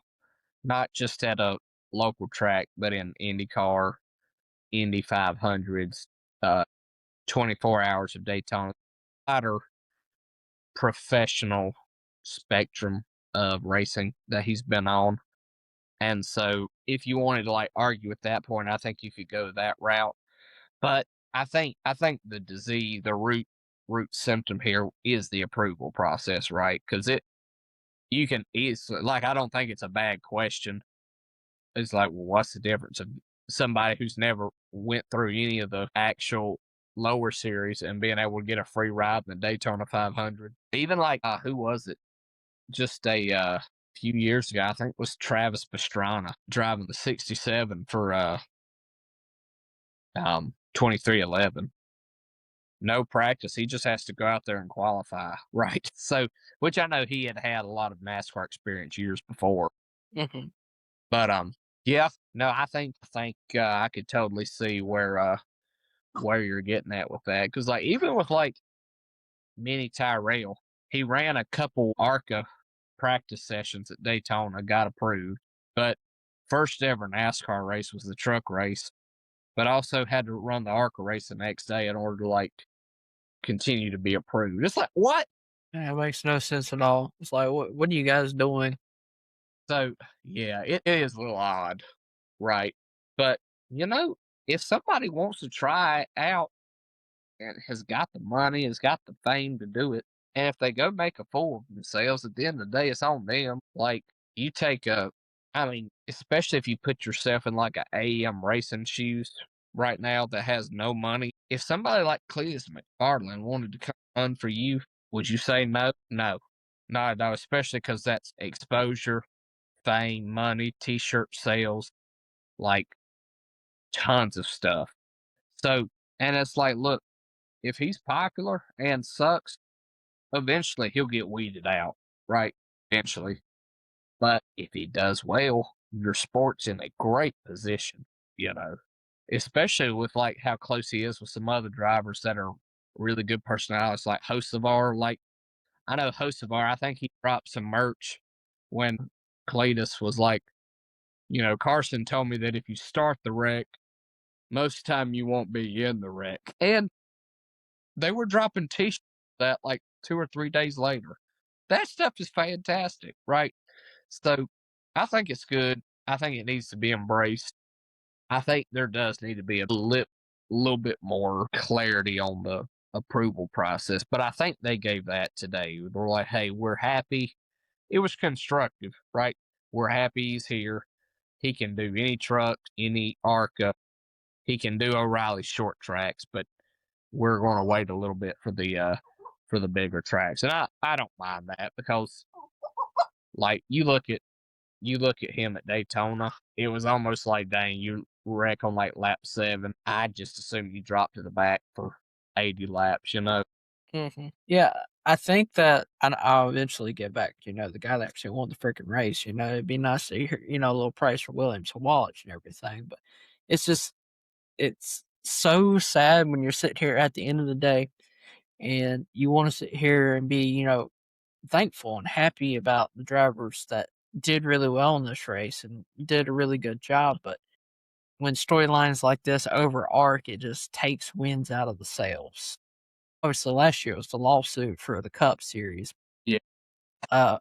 not just at a local track, but in IndyCar, Indy 500s, 24 hours of Daytona, wider professional spectrum of racing that he's been on. And so if you wanted to like argue at that point, I think you could go that route. But I think the disease, the root symptom here is the approval process, right? Because you can easily like I don't think it's a bad question. It's like, well, what's the difference of somebody who's never went through any of the actual lower series and being able to get a free ride in the Daytona 500? Even like who was it? Just a few years ago, I think it was Travis Pastrana driving the 67 for 2311. No practice. He just has to go out there and qualify. Right. So, which I know he had a lot of NASCAR experience years before. Mm-hmm. But yeah, no, I think I could totally see where you're getting at with that. Because like even with like Mini Tyrell, he ran a couple ARCA practice sessions at Daytona, got approved. But first ever NASCAR race was the truck race, but also had to run the ARCA race the next day in order to like continue to be approved. It's like, what? Yeah, it makes no sense at all. It's like, what are you guys doing? So, yeah, it is a little odd, right? But, you know, if somebody wants to try it out and has got the money, has got the fame to do it, and if they go make a fool of themselves, at the end of the day, it's on them. Like, you take I mean, especially if you put yourself in like a AM racing shoes right now that has no money. If somebody like Cletus McFarland wanted to come run for you, would you say no? No. No, no, especially because that's exposure, fame, money, t-shirt sales, like tons of stuff. So, and it's like, look, if he's popular and sucks, eventually he'll get weeded out, right? Eventually. But if he does well, your sport's in a great position, you know, especially with like how close he is with some other drivers that are really good personalities, like Hocevar. Like, I know Hocevar, I think he dropped some merch when Cletus was like, you know, Carson told me that if you start the wreck, most of the time you won't be in the wreck. And they were dropping t-shirts that like 2 or 3 days later. That stuff is fantastic, right? So I think it's good. I think it needs to be embraced. I think there does need to be a little bit more clarity on the approval process, but I think they gave that today. They're like, hey, we're happy. It was constructive, right? We're happy he's here. He can do any truck, any ARCA. He can do O'Reilly short tracks, but we're going to wait a little bit for the bigger tracks. And I don't mind that because like you look at him at Daytona, it was almost like, dang, you wreck on like lap 7. I just assume you drop to the back for 80 laps, you know? Mm-hmm. Yeah, I think that I'll eventually get back to, the guy that actually won the freaking race. It'd be nice to hear, a little praise for William Sawalich and everything. But it's just, it's so sad when you're sitting here at the end of the day and you want to sit here and be, thankful and happy about the drivers that did really well in this race and did a really good job. But when storylines like this over arc, it just takes wins out of the sails. Obviously, last year was the lawsuit for the Cup Series. Yeah. Uh,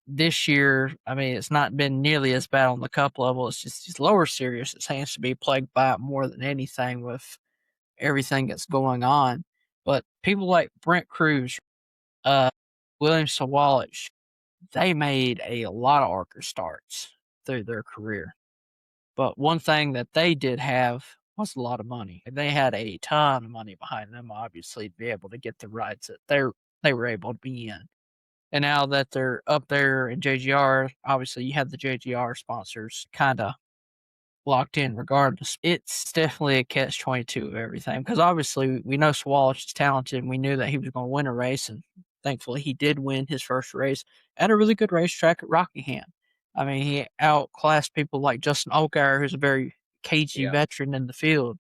this year, I mean, it's not been nearly as bad on the Cup level. It's just these lower series. It seems to be plagued by it more than anything with everything that's going on. But people like Brent Cruz, uh, William Sawalich, they made a lot of ARCA starts through their career. But one thing that they did have was a lot of money. They had a ton of money behind them, obviously, to be able to get the rides that they were able to be in. And now that they're up there in JGR, obviously you have the JGR sponsors kind of locked in regardless. It's definitely a catch-22 of everything because obviously we know Swallow is talented and we knew that he was going to win a race, and thankfully he did win his first race at a really good racetrack at Rockingham. I mean, he outclassed people like Justin Allgaier, who's a very cagey veteran in the field,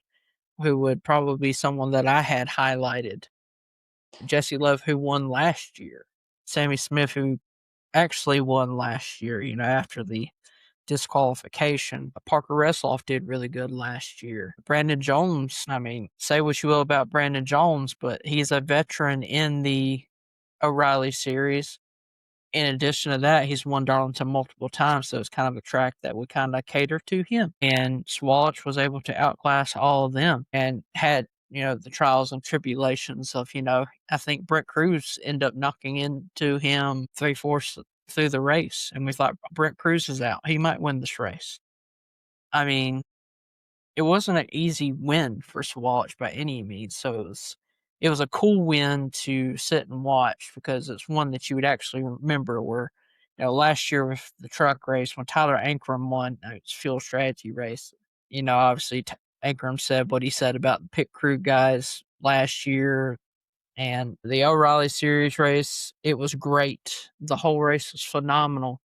who would probably be someone that I had highlighted. Jesse Love, who won last year. Sammy Smith, who actually won last year, after the disqualification. Parker Resloff did really good last year. Brandon Jones, I mean, say what you will about Brandon Jones, but he's a veteran in the O'Reilly series. In addition to that, he's won Darlington multiple times, so it's kind of a track that would kind of cater to him. And Sawalich was able to outclass all of them and had, the trials and tribulations of, I think Brent Cruz ended up knocking into him 3/4 through the race. And we thought Brent Cruz is out. He might win this race. I mean, it wasn't an easy win for Sawalich by any means, so it was a cool win to sit and watch because it's one that you would actually remember. Where, last year with the truck race when Tyler Ankrum won, it's fuel strategy race. Obviously Ankrum said what he said about the pit crew guys last year, and the O'Reilly Series race. It was great. The whole race was phenomenal,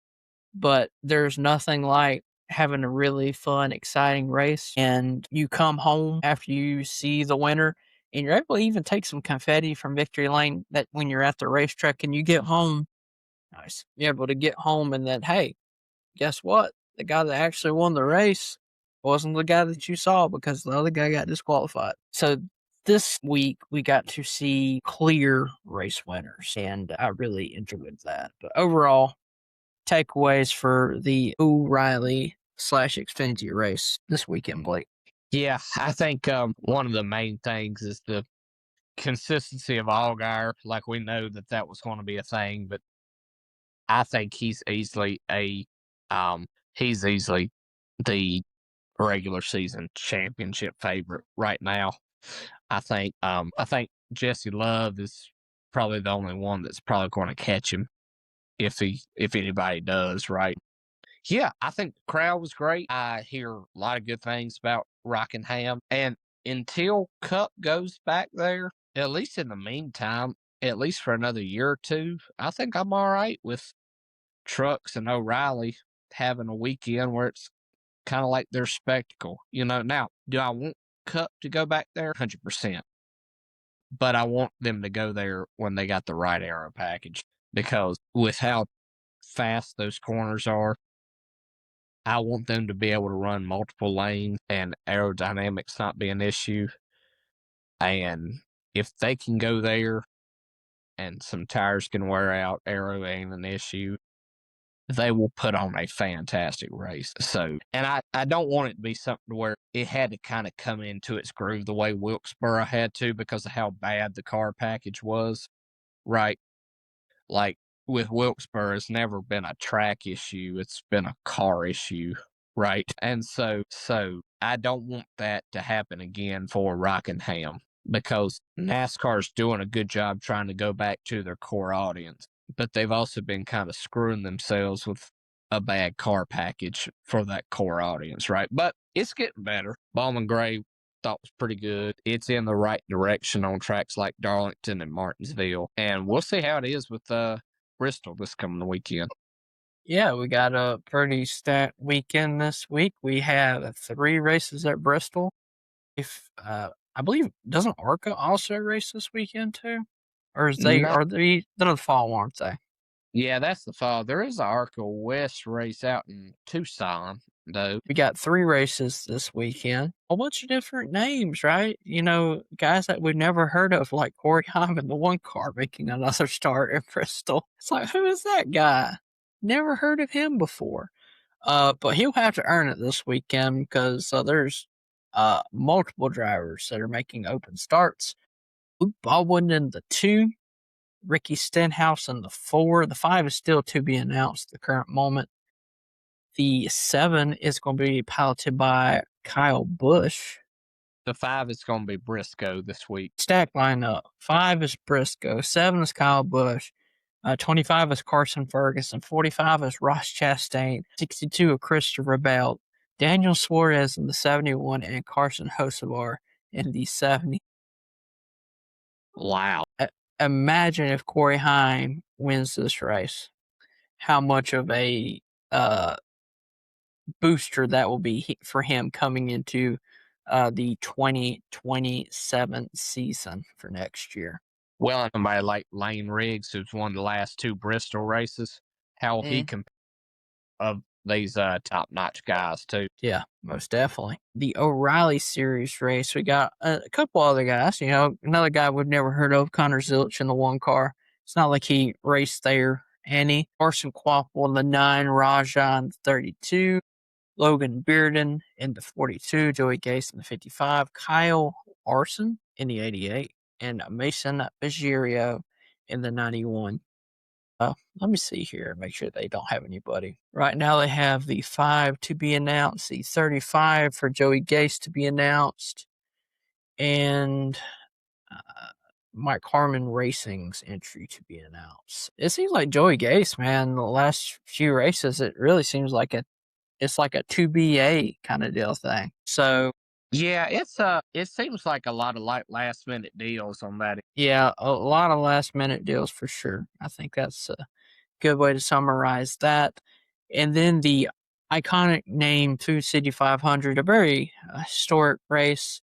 but there's nothing like having a really fun, exciting race, and you come home after you see the winner, and you're able to even take some confetti from victory lane that when you're at the racetrack and you get home, nice. You're able to get home and then, hey, guess what? The guy that actually won the race wasn't the guy that you saw because the other guy got disqualified. So this week we got to see clear race winners, and I really enjoyed that. But overall, takeaways for the O'Reilly / Xfinity race this weekend, Blake? Yeah, I think one of the main things is the consistency of Allgaier. Like, we know that was going to be a thing, but I think he's easily the regular season championship favorite right now. I think Jesse Love is probably the only one that's probably going to catch him if anybody does, right? Yeah, I think the crowd was great. I hear a lot of good things about Rockingham. And until Cup goes back there, at least in the meantime, at least for another year or two, I think I'm all right with Trucks and O'Reilly having a weekend where it's kind of like their spectacle. Now, do I want Cup to go back there? 100%. But I want them to go there when they got the right aero package, because with how fast those corners are, I want them to be able to run multiple lanes and aerodynamics not be an issue. And if they can go there and some tires can wear out, aero ain't an issue, they will put on a fantastic race. So, and I don't want it to be something where it had to kind of come into its groove the way Wilkesboro had to because of how bad the car package was, right? Like, with Wilkesboro, it's never been a track issue. It's been a car issue, right? And so I don't want that to happen again for Rockingham, because NASCAR's doing a good job trying to go back to their core audience, but they've also been kind of screwing themselves with a bad car package for that core audience, right? But it's getting better. Bowman Gray thought was pretty good. It's in the right direction on tracks like Darlington and Martinsville, and we'll see how it is with Bristol this coming weekend. Yeah, we got a pretty stacked weekend this week. We have 3 races at Bristol. If I believe, doesn't ARCA also race this weekend too? Or they're the fall, aren't they? Yeah, that's the fall. There is an ARCA West race out in Tucson, though. We got 3 races this weekend. A bunch of different names, right? Guys that we've never heard of, like Corey Heim in the one car making another start at Bristol. It's like, who is that guy? Never heard of him before. But he'll have to earn it this weekend because there's multiple drivers that are making open starts. Luke Baldwin in the 2, Ricky Stenhouse in the 4. The 5 is still to be announced at the current moment. The 7 is going to be piloted by Kyle Busch. The 5 is going to be Briscoe this week. Stack lineup. 5 is Briscoe. 7 is Kyle Busch. 25 is Carson Ferguson. 45 is Ross Chastain. 62 is Christopher Bell. Daniel Suarez in the 71 and Carson Hocevar in the 70. Wow. Imagine if Corey Heim wins this race. How much of a booster that will be for him coming into the 2027 season for next year. Well, and somebody like Lane Riggs, who's won the last 2 Bristol races, how he of these top-notch guys too. Yeah, most definitely. The O'Reilly Series race, we got a couple other guys. Another guy we've never heard of, Connor Zilch in the 1 car. It's not like he raced there any. Orson Quapple in the 9, Raja in the 32, Logan Bearden in the 42, Joey Gase in the 55, Kyle Larson in the 88, and Mason Biggio in the 91. Let me see here, make sure they don't have anybody. Right now they have the 5 to be announced, the 35 for Joey Gase to be announced, and Mike Harmon Racing's entry to be announced. It seems like Joey Gase, man, the last few races, it really seems like it's like a 2BA kind of deal thing. So yeah, it seems like a lot of last minute deals on that. Yeah, a lot of last minute deals for sure. I think that's a good way to summarize that. And then the iconic name Food City 500, a very historic race.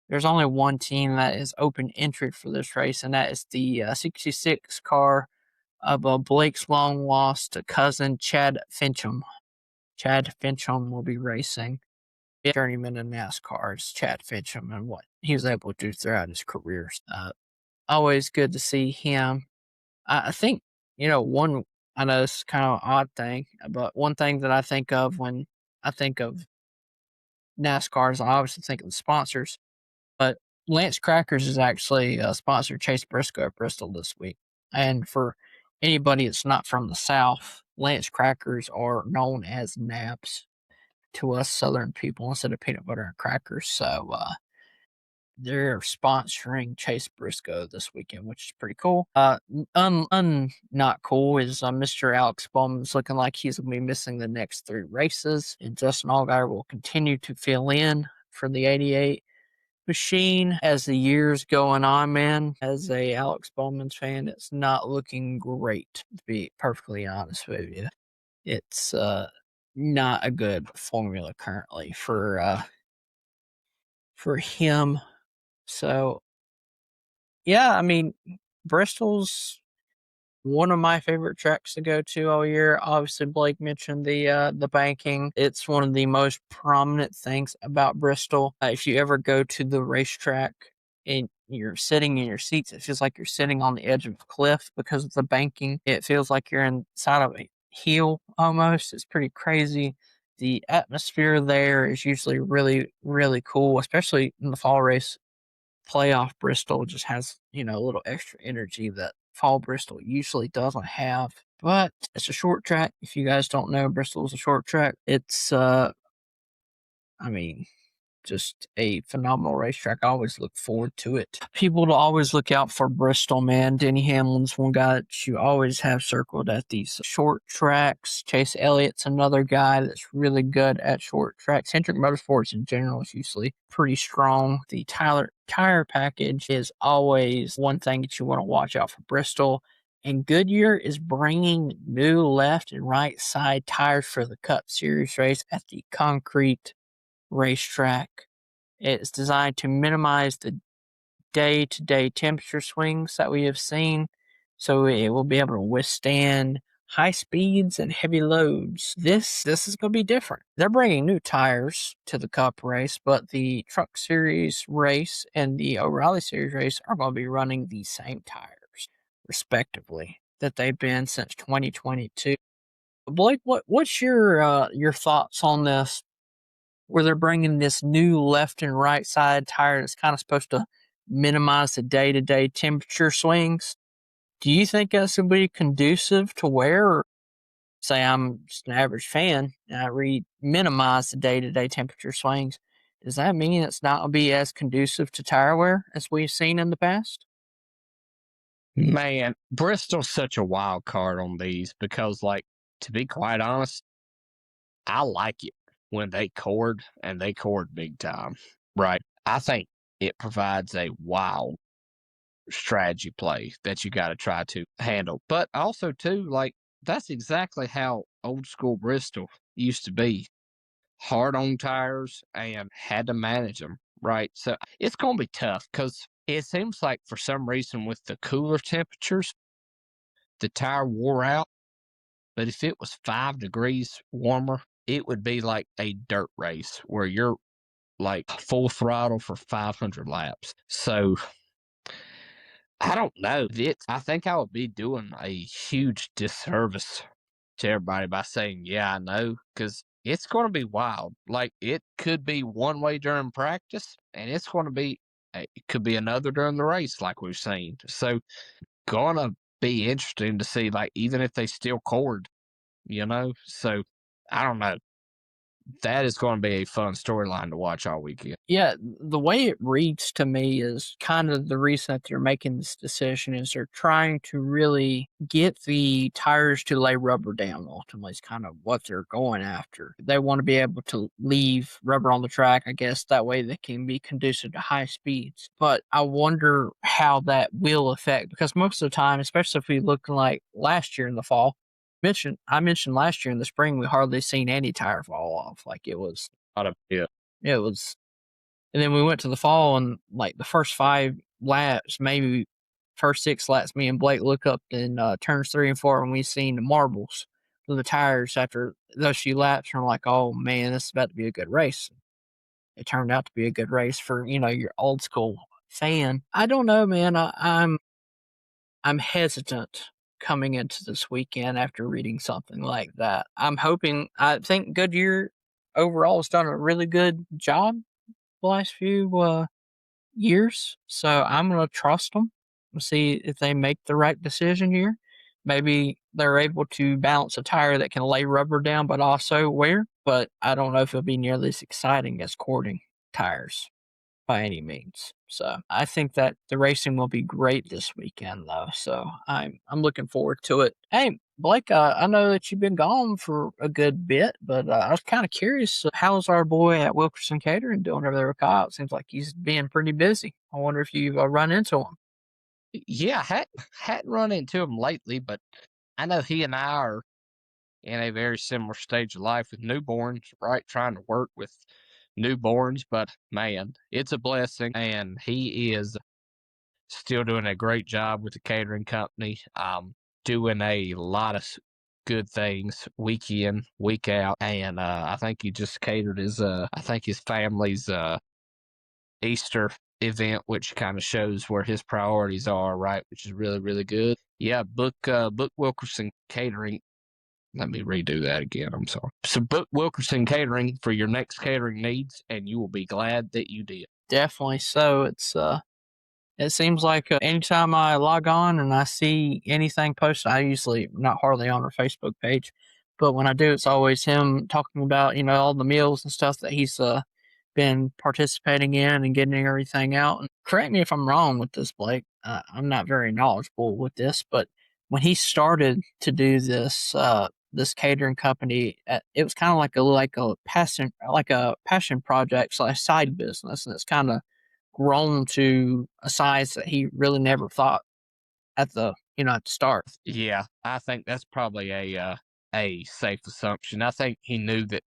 There's only one team that is open entry for this race, and that is the 66 car of Blake's long lost cousin, Chad Fincham. Chad Fincham will be racing. Journeyman in NASCAR is Chad Fincham and what he was able to do throughout his career. Always good to see him. I think, I know it's kind of an odd thing, but one thing that I think of when I think of NASCAR is I obviously think of the sponsors, but Lance Crackers is actually sponsored Chase Briscoe at Bristol this week. And for anybody that's not from the South, Lance Crackers are known as Naps to us Southern people instead of peanut butter and crackers. So they're sponsoring Chase Briscoe this weekend, which is pretty cool. Not cool is Mr. Alex Bowman's looking like he's going to be missing the next 3 races, and Justin Allgaier will continue to fill in for the 88 machine as the years going on, man. As a Alex Bowman's fan, it's not looking great, to be perfectly honest with you. It's not a good formula currently for him. So, yeah, I mean, Bristol's one of my favorite tracks to go to all year. Obviously, Blake mentioned the banking. It's one of the most prominent things about Bristol. If you ever go to the racetrack and you're sitting in your seats, it feels like you're sitting on the edge of a cliff because of the banking. It feels like you're inside of a hill almost. It's pretty crazy. The atmosphere there is usually really, really cool, especially in the fall race. Playoff Bristol just has, a little extra energy that fall Bristol usually doesn't have. But it's a short track. If you guys don't know, Bristol is a short track. It's, just a phenomenal racetrack. I always look forward to it. People to always look out for Bristol, man. Denny Hamlin's one guy that you always have circled at these short tracks. Chase Elliott's another guy that's really good at short tracks. Hendrick Motorsports in general is usually pretty strong. The tire package is always one thing that you want to watch out for Bristol. And Goodyear is bringing new left and right side tires for the Cup Series race at the concrete racetrack. It's designed to minimize the day-to-day temperature swings that we have seen, so it will be able to withstand high speeds and heavy loads. This is going to be different. They're bringing new tires to the Cup race, but the Truck Series race and the O'Reilly Series race are going to be running the same tires, respectively, that they've been since 2022. Blake, what's your thoughts on this? Where they're bringing this new left and right side tire that's kind of supposed to minimize the day-to-day temperature swings. Do you think that's going to be conducive to wear? Or say I'm just an average fan and I read minimize the day-to-day temperature swings. Does that mean it's not going to be as conducive to tire wear as we've seen in the past? Man, Bristol's such a wild card on these because, to be quite honest, I like it when they cord, and they cord big time, right? I think it provides a wild strategy play that you got to try to handle. But also, too, that's exactly how old school Bristol used to be. Hard on tires and had to manage them, right? So it's going to be tough because it seems like for some reason with the cooler temperatures, the tire wore out. But if it was 5 degrees warmer, it would be like a dirt race where you're like full throttle for 500 laps. So I don't know. I think I would be doing a huge disservice to everybody by saying, yeah, I know, because it's going to be wild. Like it could be one way during practice, and it's going to be, it could be another during the race, like we've seen. So, gonna be interesting to see, like, even if they still cord, you know? So, I don't know. That is going to be a fun storyline to watch all weekend. Yeah, the way it reads to me is kind of the reason that they're making this decision is they're trying to really get the tires to lay rubber down. Ultimately, is kind of what they're going after. They want to be able to leave rubber on the track, I guess, that way they can be conducive to high speeds. But I wonder how that will affect, because most of the time, especially if we look like last year in the fall, I mentioned last year in the spring, we hardly seen any tire fall off. Like it was, Not a bit. it was, and then we went to the fall and like the first 5 laps, maybe first 6 laps, me and Blake look up in turns 3 and 4 and we seen the marbles of the tires after those few laps. And we're like, oh man, this is about to be a good race. It turned out to be a good race for, your old school fan. I don't know, man. I'm hesitant coming into this weekend after reading something like that. I think Goodyear overall has done a really good job the last few years. So I'm going to trust them and see if they make the right decision here. Maybe they're able to balance a tire that can lay rubber down, but also wear. But I don't know if it'll be nearly as exciting as cording tires by any means. So I think that the racing will be great this weekend, though. So I'm looking forward to it. Hey, Blake, I know that you've been gone for a good bit, but I was kind of curious. How's our boy at Wilkerson Catering doing over there with Kyle? It seems like he's being pretty busy. I wonder if you've run into him. Yeah, hadn't run into him lately, but I know he and I are in a very similar stage of life with newborns, right? Trying to work with newborns, but man, it's a blessing. And he is still doing a great job with the catering company, doing a lot of good things week in, week out. And I think he just catered I think his family's Easter event, which kind of shows where his priorities are, right? Which is really, really good. Yeah, book Wilkerson Catering. Let me redo that again. I'm sorry. So book Wilkerson Catering for your next catering needs, and you will be glad that you did. Definitely so. It seems like anytime I log on and I see anything posted, I usually not hardly on our Facebook page, but when I do, it's always him talking about all the meals and stuff that he's been participating in and getting everything out. And correct me if I'm wrong with this, Blake. I'm not very knowledgeable with this, but when he started to do this catering company, it was kind of like a passion project / side business, and it's kind of grown to a size that he really never thought at the start. Yeah, I think that's probably a safe assumption. I think he knew that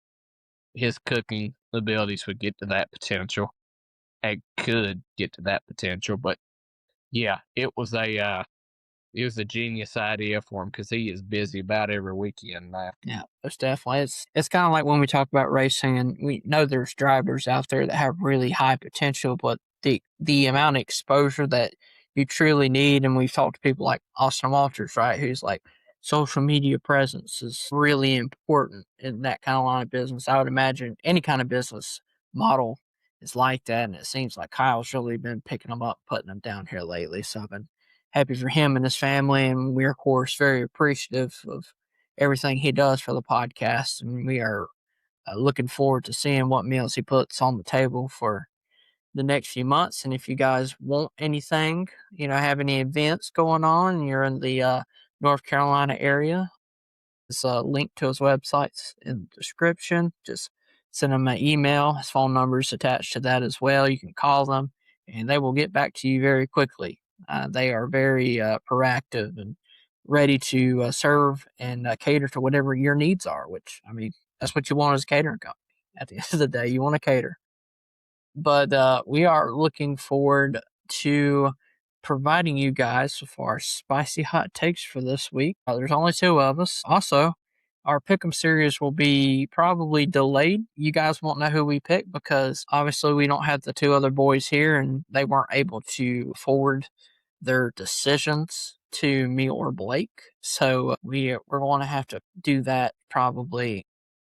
his cooking abilities would get to that potential and could get to that potential. But yeah, it was a genius idea for him because he is busy about every weekend now. Yeah, most definitely. It's kind of like when we talk about racing, and we know there's drivers out there that have really high potential, but the amount of exposure that you truly need, and we've talked to people like Austin Walters, right, who's like social media presence is really important in that kind of line of business. I would imagine any kind of business model is like that, and it seems like Kyle's really been picking them up, putting them down here lately. So I've been happy for him and his family, and we're of course very appreciative of everything he does for the podcast, and we are looking forward to seeing what meals he puts on the table for the next few months. And if you guys want anything, have any events going on, and you're in the North Carolina area, there's a link to his websites in the description. Just send him an email. His phone number is attached to that as well. You can call them, and they will get back to you very quickly. They are very proactive and ready to serve and cater to whatever your needs are, which, I mean, that's what you want as a catering company. At the end of the day, you want to cater. But we are looking forward to providing you guys with our spicy hot takes for this week. There's only two of us. Also, our pick'em series will be probably delayed. You guys won't know who we pick because obviously we don't have the two other boys here and they weren't able to forward their decisions to me or Blake. So we're going to have to do that probably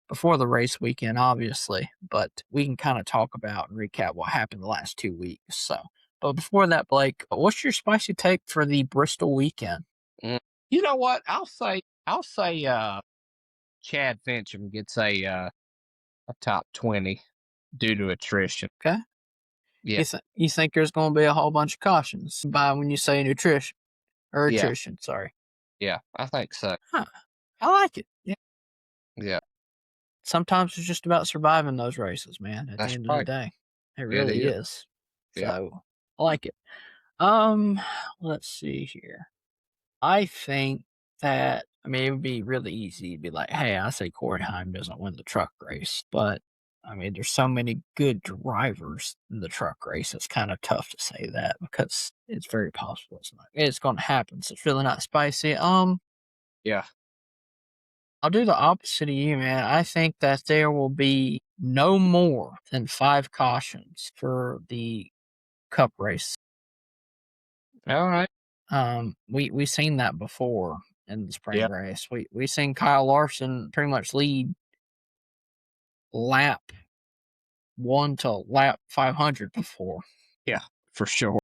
before the race weekend, obviously, but we can kind of talk about and recap what happened the last 2 weeks. So, but before that, Blake, what's your spicy take for the Bristol weekend? You know what? I'll say Chad Fincham gets a top 20 due to attrition. Okay. Yeah. You think there's going to be a whole bunch of cautions by when you say nutrition or Yeah. attrition? Sorry. Yeah, I think so. Huh. I like it. Yeah. Yeah. Sometimes it's just about surviving those races, man. At the That's end of right. the day, it really is. is. Yeah. So I like it. Let's see here. I think that, I mean, it would be really easy to be like, hey, I say Corey Heim doesn't win the truck race. But, I mean, there's so many good drivers in the truck race. It's kind of tough to say that because it's very possible it's going to happen. So it's really not spicy. Yeah. I'll do the opposite of you, man. I think that there will be no more than 5 cautions for the Cup race. All right. We seen that before in the spring race. We seen Kyle Larson pretty much lead lap 1 to lap 500 before. Yeah, for sure.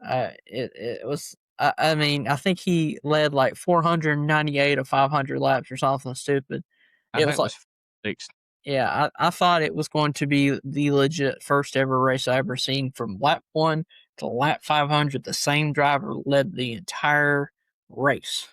It was. I mean, I think he led like 498 of 500 laps or something stupid. I think it was 6. Yeah, I thought it was going to be the legit first ever race I ever seen from lap 1 to lap 500. The same driver led the entire race.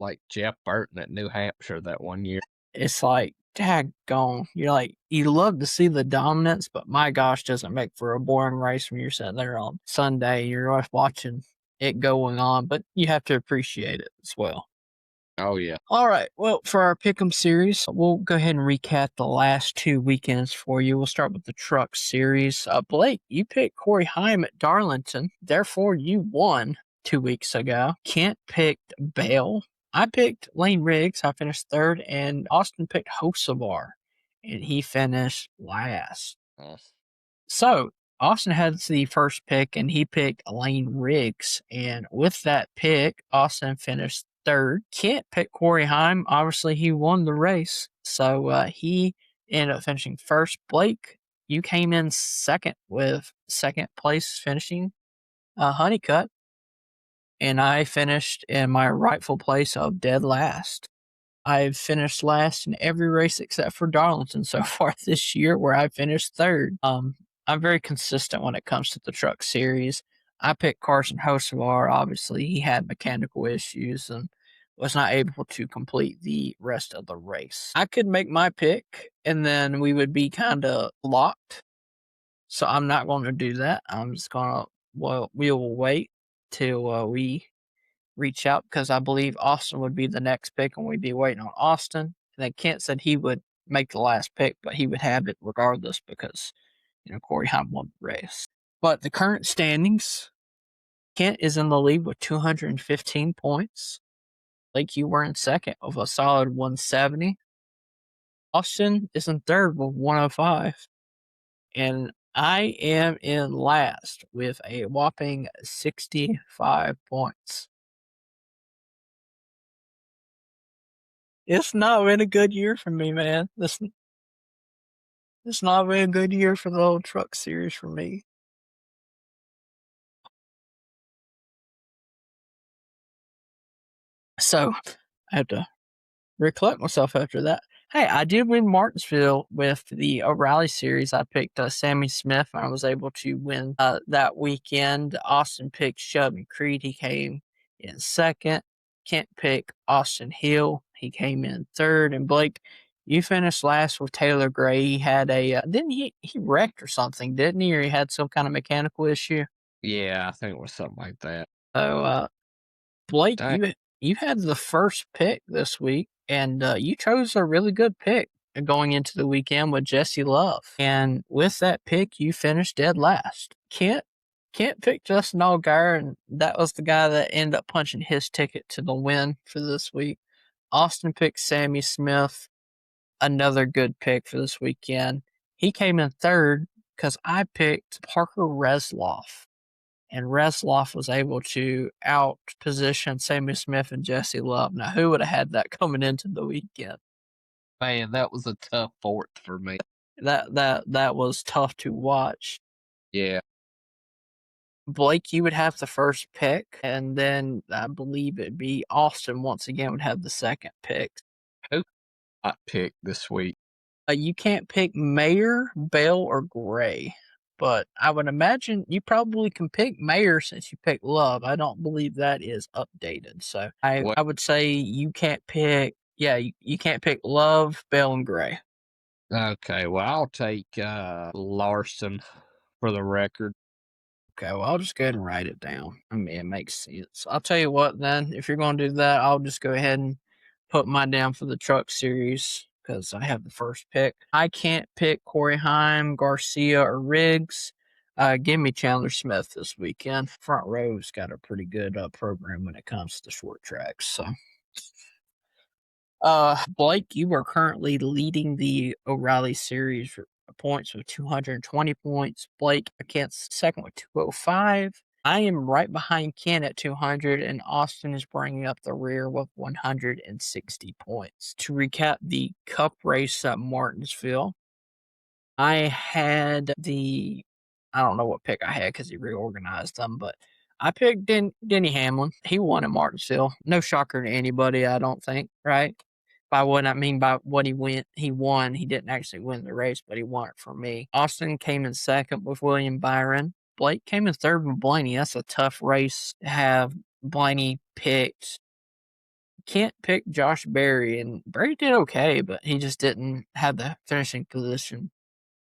Like Jeff Burton at New Hampshire that one year. It's like, daggone. You're like, you love to see the dominance, but my gosh, doesn't make for a boring race when you're sitting there on Sunday. You're watching it going on, but you have to appreciate it as well. Oh, yeah. All right. Well, for our Pick'em series, we'll go ahead and recap the last 2 weekends for you. We'll start with the truck series. Blake, you picked Corey Heim at Darlington. Therefore, you won 2 weeks ago. Kent picked Bale. I picked Lane Riggs. I finished 3rd. And Austin picked Hocevar. And he finished last. So, Austin had the first pick, and he picked Lane Riggs. And with that pick, Austin finished 3rd. Kent picked Corey Heim. Obviously, he won the race. So, he ended up finishing 1st. Blake, you came in 2nd with 2nd place finishing Honeycutt. And I finished in my rightful place of dead last. I've finished last in every race except for Darlington so far this year, where I finished 3rd. I'm very consistent when it comes to the truck series. I picked Carson Hocevar. Obviously, he had mechanical issues and was not able to complete the rest of the race. I could make my pick, and then we would be kind of locked. So I'm not going to do that. I'm just going to, we will wait till we reach out, because I believe Austin would be the next pick, and we'd be waiting on Austin. And then Kent said he would make the last pick, but he would have it regardless because, Corey Heim won the race. But the current standings, Kent is in the lead with 215 points. Like, you were in 2nd with a solid 170. Austin is in 3rd with 105. And I am in last with a whopping 65 points. It's not been a good year for me, man. It's not been a good year for the old truck series for me. So I have to recollect myself after that. Hey, I did win Martinsville with the O'Reilly series. I picked Sammy Smith, and I was able to win that weekend. Austin picked Shelby Creed. He came in 2nd. Kent picked Austin Hill. He came in 3rd. And Blake, you finished last with Taylor Gray. He had didn't he wrecked or something, didn't he? Or he had some kind of mechanical issue? Yeah, I think it was something like that. So, Blake, Dang. you had the first pick this week, and you chose a really good pick going into the weekend with Jesse Love. And with that pick, you finished dead last. Can't pick Justin Allgaier, and that was the guy that ended up punching his ticket to the win for this week. Austin picked Sammy Smith, another good pick for this weekend. He came in third because I picked Parker Resloff, and Resloff was able to out position Sammy Smith and Jesse Love. Now, who would have had that coming into the weekend? Man, that was a tough fourth for me. That was tough to watch. Yeah. Blake, you would have the first pick, and then I believe it'd be Austin once again would have the second pick. Who I picked this week? You can't pick Mayer, Bell, or Gray, but I would imagine you probably can pick Mayer since you picked Love. I don't believe that is updated, so I would say you can't pick. Yeah, you can't pick Love, Bell, and Gray. Okay, well, I'll take Larson for the record. Okay, well, I'll just go ahead and write it down. I mean, it makes sense. I'll tell you what, then, if you're going to do that, I'll just go ahead and put mine down for the Truck Series because I have the first pick. I can't pick Corey Heim, Garcia, or Riggs. Give me Chandler Smith this weekend. Front Row's got a pretty good program when it comes to short tracks. So, Blake, you are currently leading the O'Reilly Series points with 220 points. Blake against second with 205. I am right behind Ken at 200, and Austin is bringing up the rear with 160 points. To recap the Cup race at Martinsville, I had I don't know what pick I had because he reorganized them, but I picked Denny Hamlin. He won at Martinsville. No shocker to anybody, I don't think, right? By what I mean by what he won. He didn't actually win the race, but he won it for me. Austin came in second with William Byron. Blake came in third with Blaney. That's a tough race to have Blaney picked. Can't pick Josh Berry, and Berry did okay, but he just didn't have the finishing position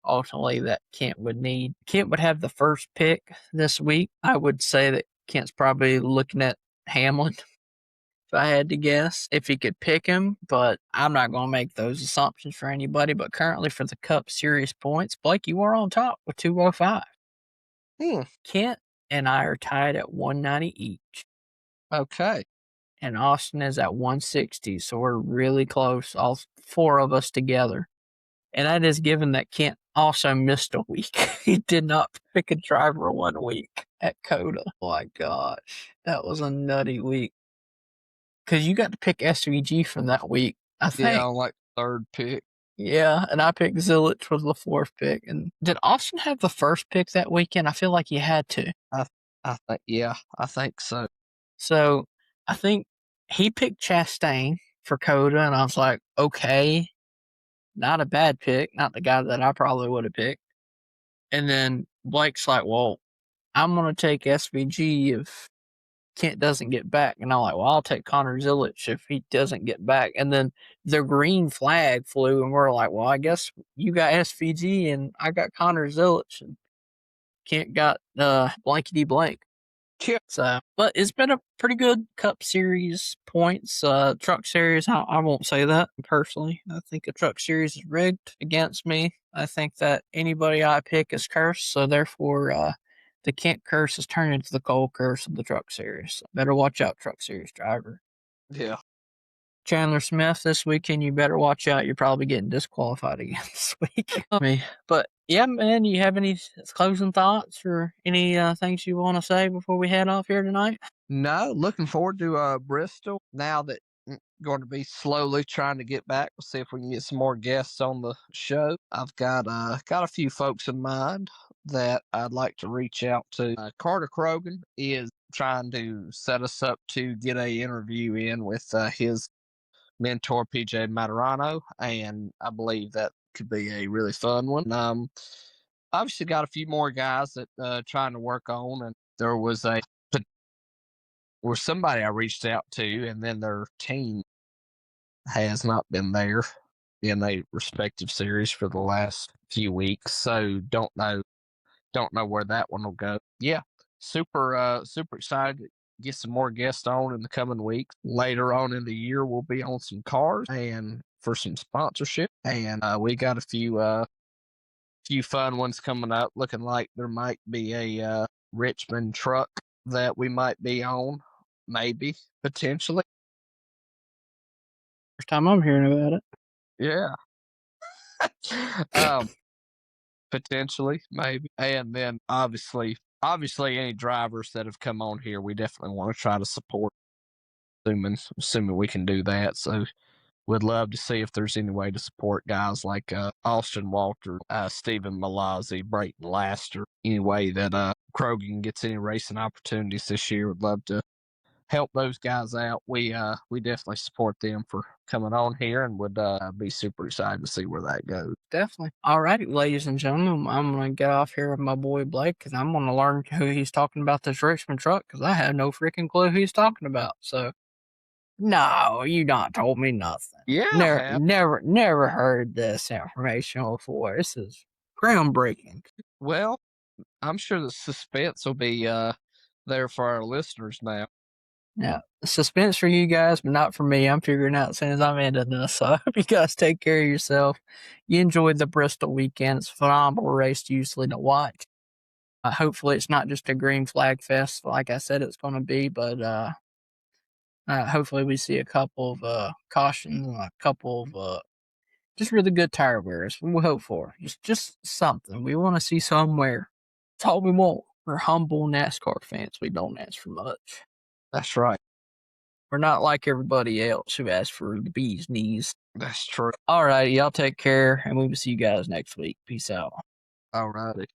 ultimately that Kent would need. Kent would have the first pick this week. I would say that Kent's probably looking at Hamlin if I had to guess, if he could pick him, but I'm not going to make those assumptions for anybody. But currently for the Cup Series points, Blake, you are on top with 205. Kent and I are tied at 190 each. Okay. And Austin is at 160, so we're really close, all four of us together. And that is given that Kent also missed a week. He did not pick a driver 1 week at COTA. Oh my gosh, that was a nutty week. Because you got to pick SVG from that week, I think. Yeah, like third pick. Yeah, and I picked Zilich with the fourth pick. And did Austin have the first pick that weekend? I feel like he had to. I think so. So I think he picked Chastain for COTA, and I was like, okay, not a bad pick, not the guy that I probably would have picked. And then Blake's like, well, I'm going to take SVG if Kent doesn't get back. And I'm like, well, I'll take Connor Zilich if he doesn't get back. And then the green flag flew, and we're like, well, I guess you got SVG and I got Connor Zilich, and Kent got blankety blank. Yeah. So, but it's been a pretty good Cup Series points. Truck Series, I won't say that personally. I think a Truck Series is rigged against me. I think that anybody I pick is cursed, so therefore, the Kent curse has turned into the Cole curse of the Truck Series. So better watch out, Truck Series driver. Yeah. Chandler Smith this weekend, you better watch out. You're probably getting disqualified again this week. But yeah, man, you have any closing thoughts or any things you want to say before we head off here tonight? No, looking forward to Bristol now that going to be slowly trying to get back. We'll see if we can get some more guests on the show. I've got a few folks in mind that I'd like to reach out to. Carter Krogan is trying to set us up to get a interview in with his mentor PJ Materano, and I believe that could be a really fun one. Obviously got a few more guys that trying to work on, and there was somebody I reached out to, and then their team has not been there in a respective series for the last few weeks, so don't know where that one will go. Yeah, super excited get some more guests on in the coming weeks. Later on in the year, we'll be on some cars and for some sponsorship. And we got a few fun ones coming up. Looking like there might be a Richmond truck that we might be on, maybe potentially. First time I'm hearing about it. Yeah. Potentially, maybe. And then obviously any drivers that have come on here, we definitely want to try to support, assuming we can do that. So we'd love to see if there's any way to support guys like Austin Walter, Stephen Malazzi, Brayton Laster. Any way that Krogan gets any racing opportunities this year, would love to help those guys out. We definitely support them for coming on here, and would be super excited to see where that goes. Definitely. All righty, ladies and gentlemen, I'm going to get off here with my boy Blake because I'm going to learn who he's talking about this Richmond truck because I have no freaking clue who he's talking about. So, no, you not told me nothing. Yeah, Never heard this information before. This is groundbreaking. Well, I'm sure the suspense will be there for our listeners now. Yeah, suspense for you guys, but not for me. I'm figuring out as soon as I'm ending this. So I hope you guys take care of yourself. You enjoyed the Bristol weekend. It's a phenomenal race usually to watch. Hopefully it's not just a green flag fest like I said it's going to be, but hopefully we see a couple of cautions and a couple of just really good tire wears. We hope for just something. We want to see somewhere. That's all we want. We're humble NASCAR fans. We don't ask for much. That's right. We're not like everybody else who asks for the bee's knees. That's true. All righty, y'all take care, and we will see you guys next week. Peace out. All righty.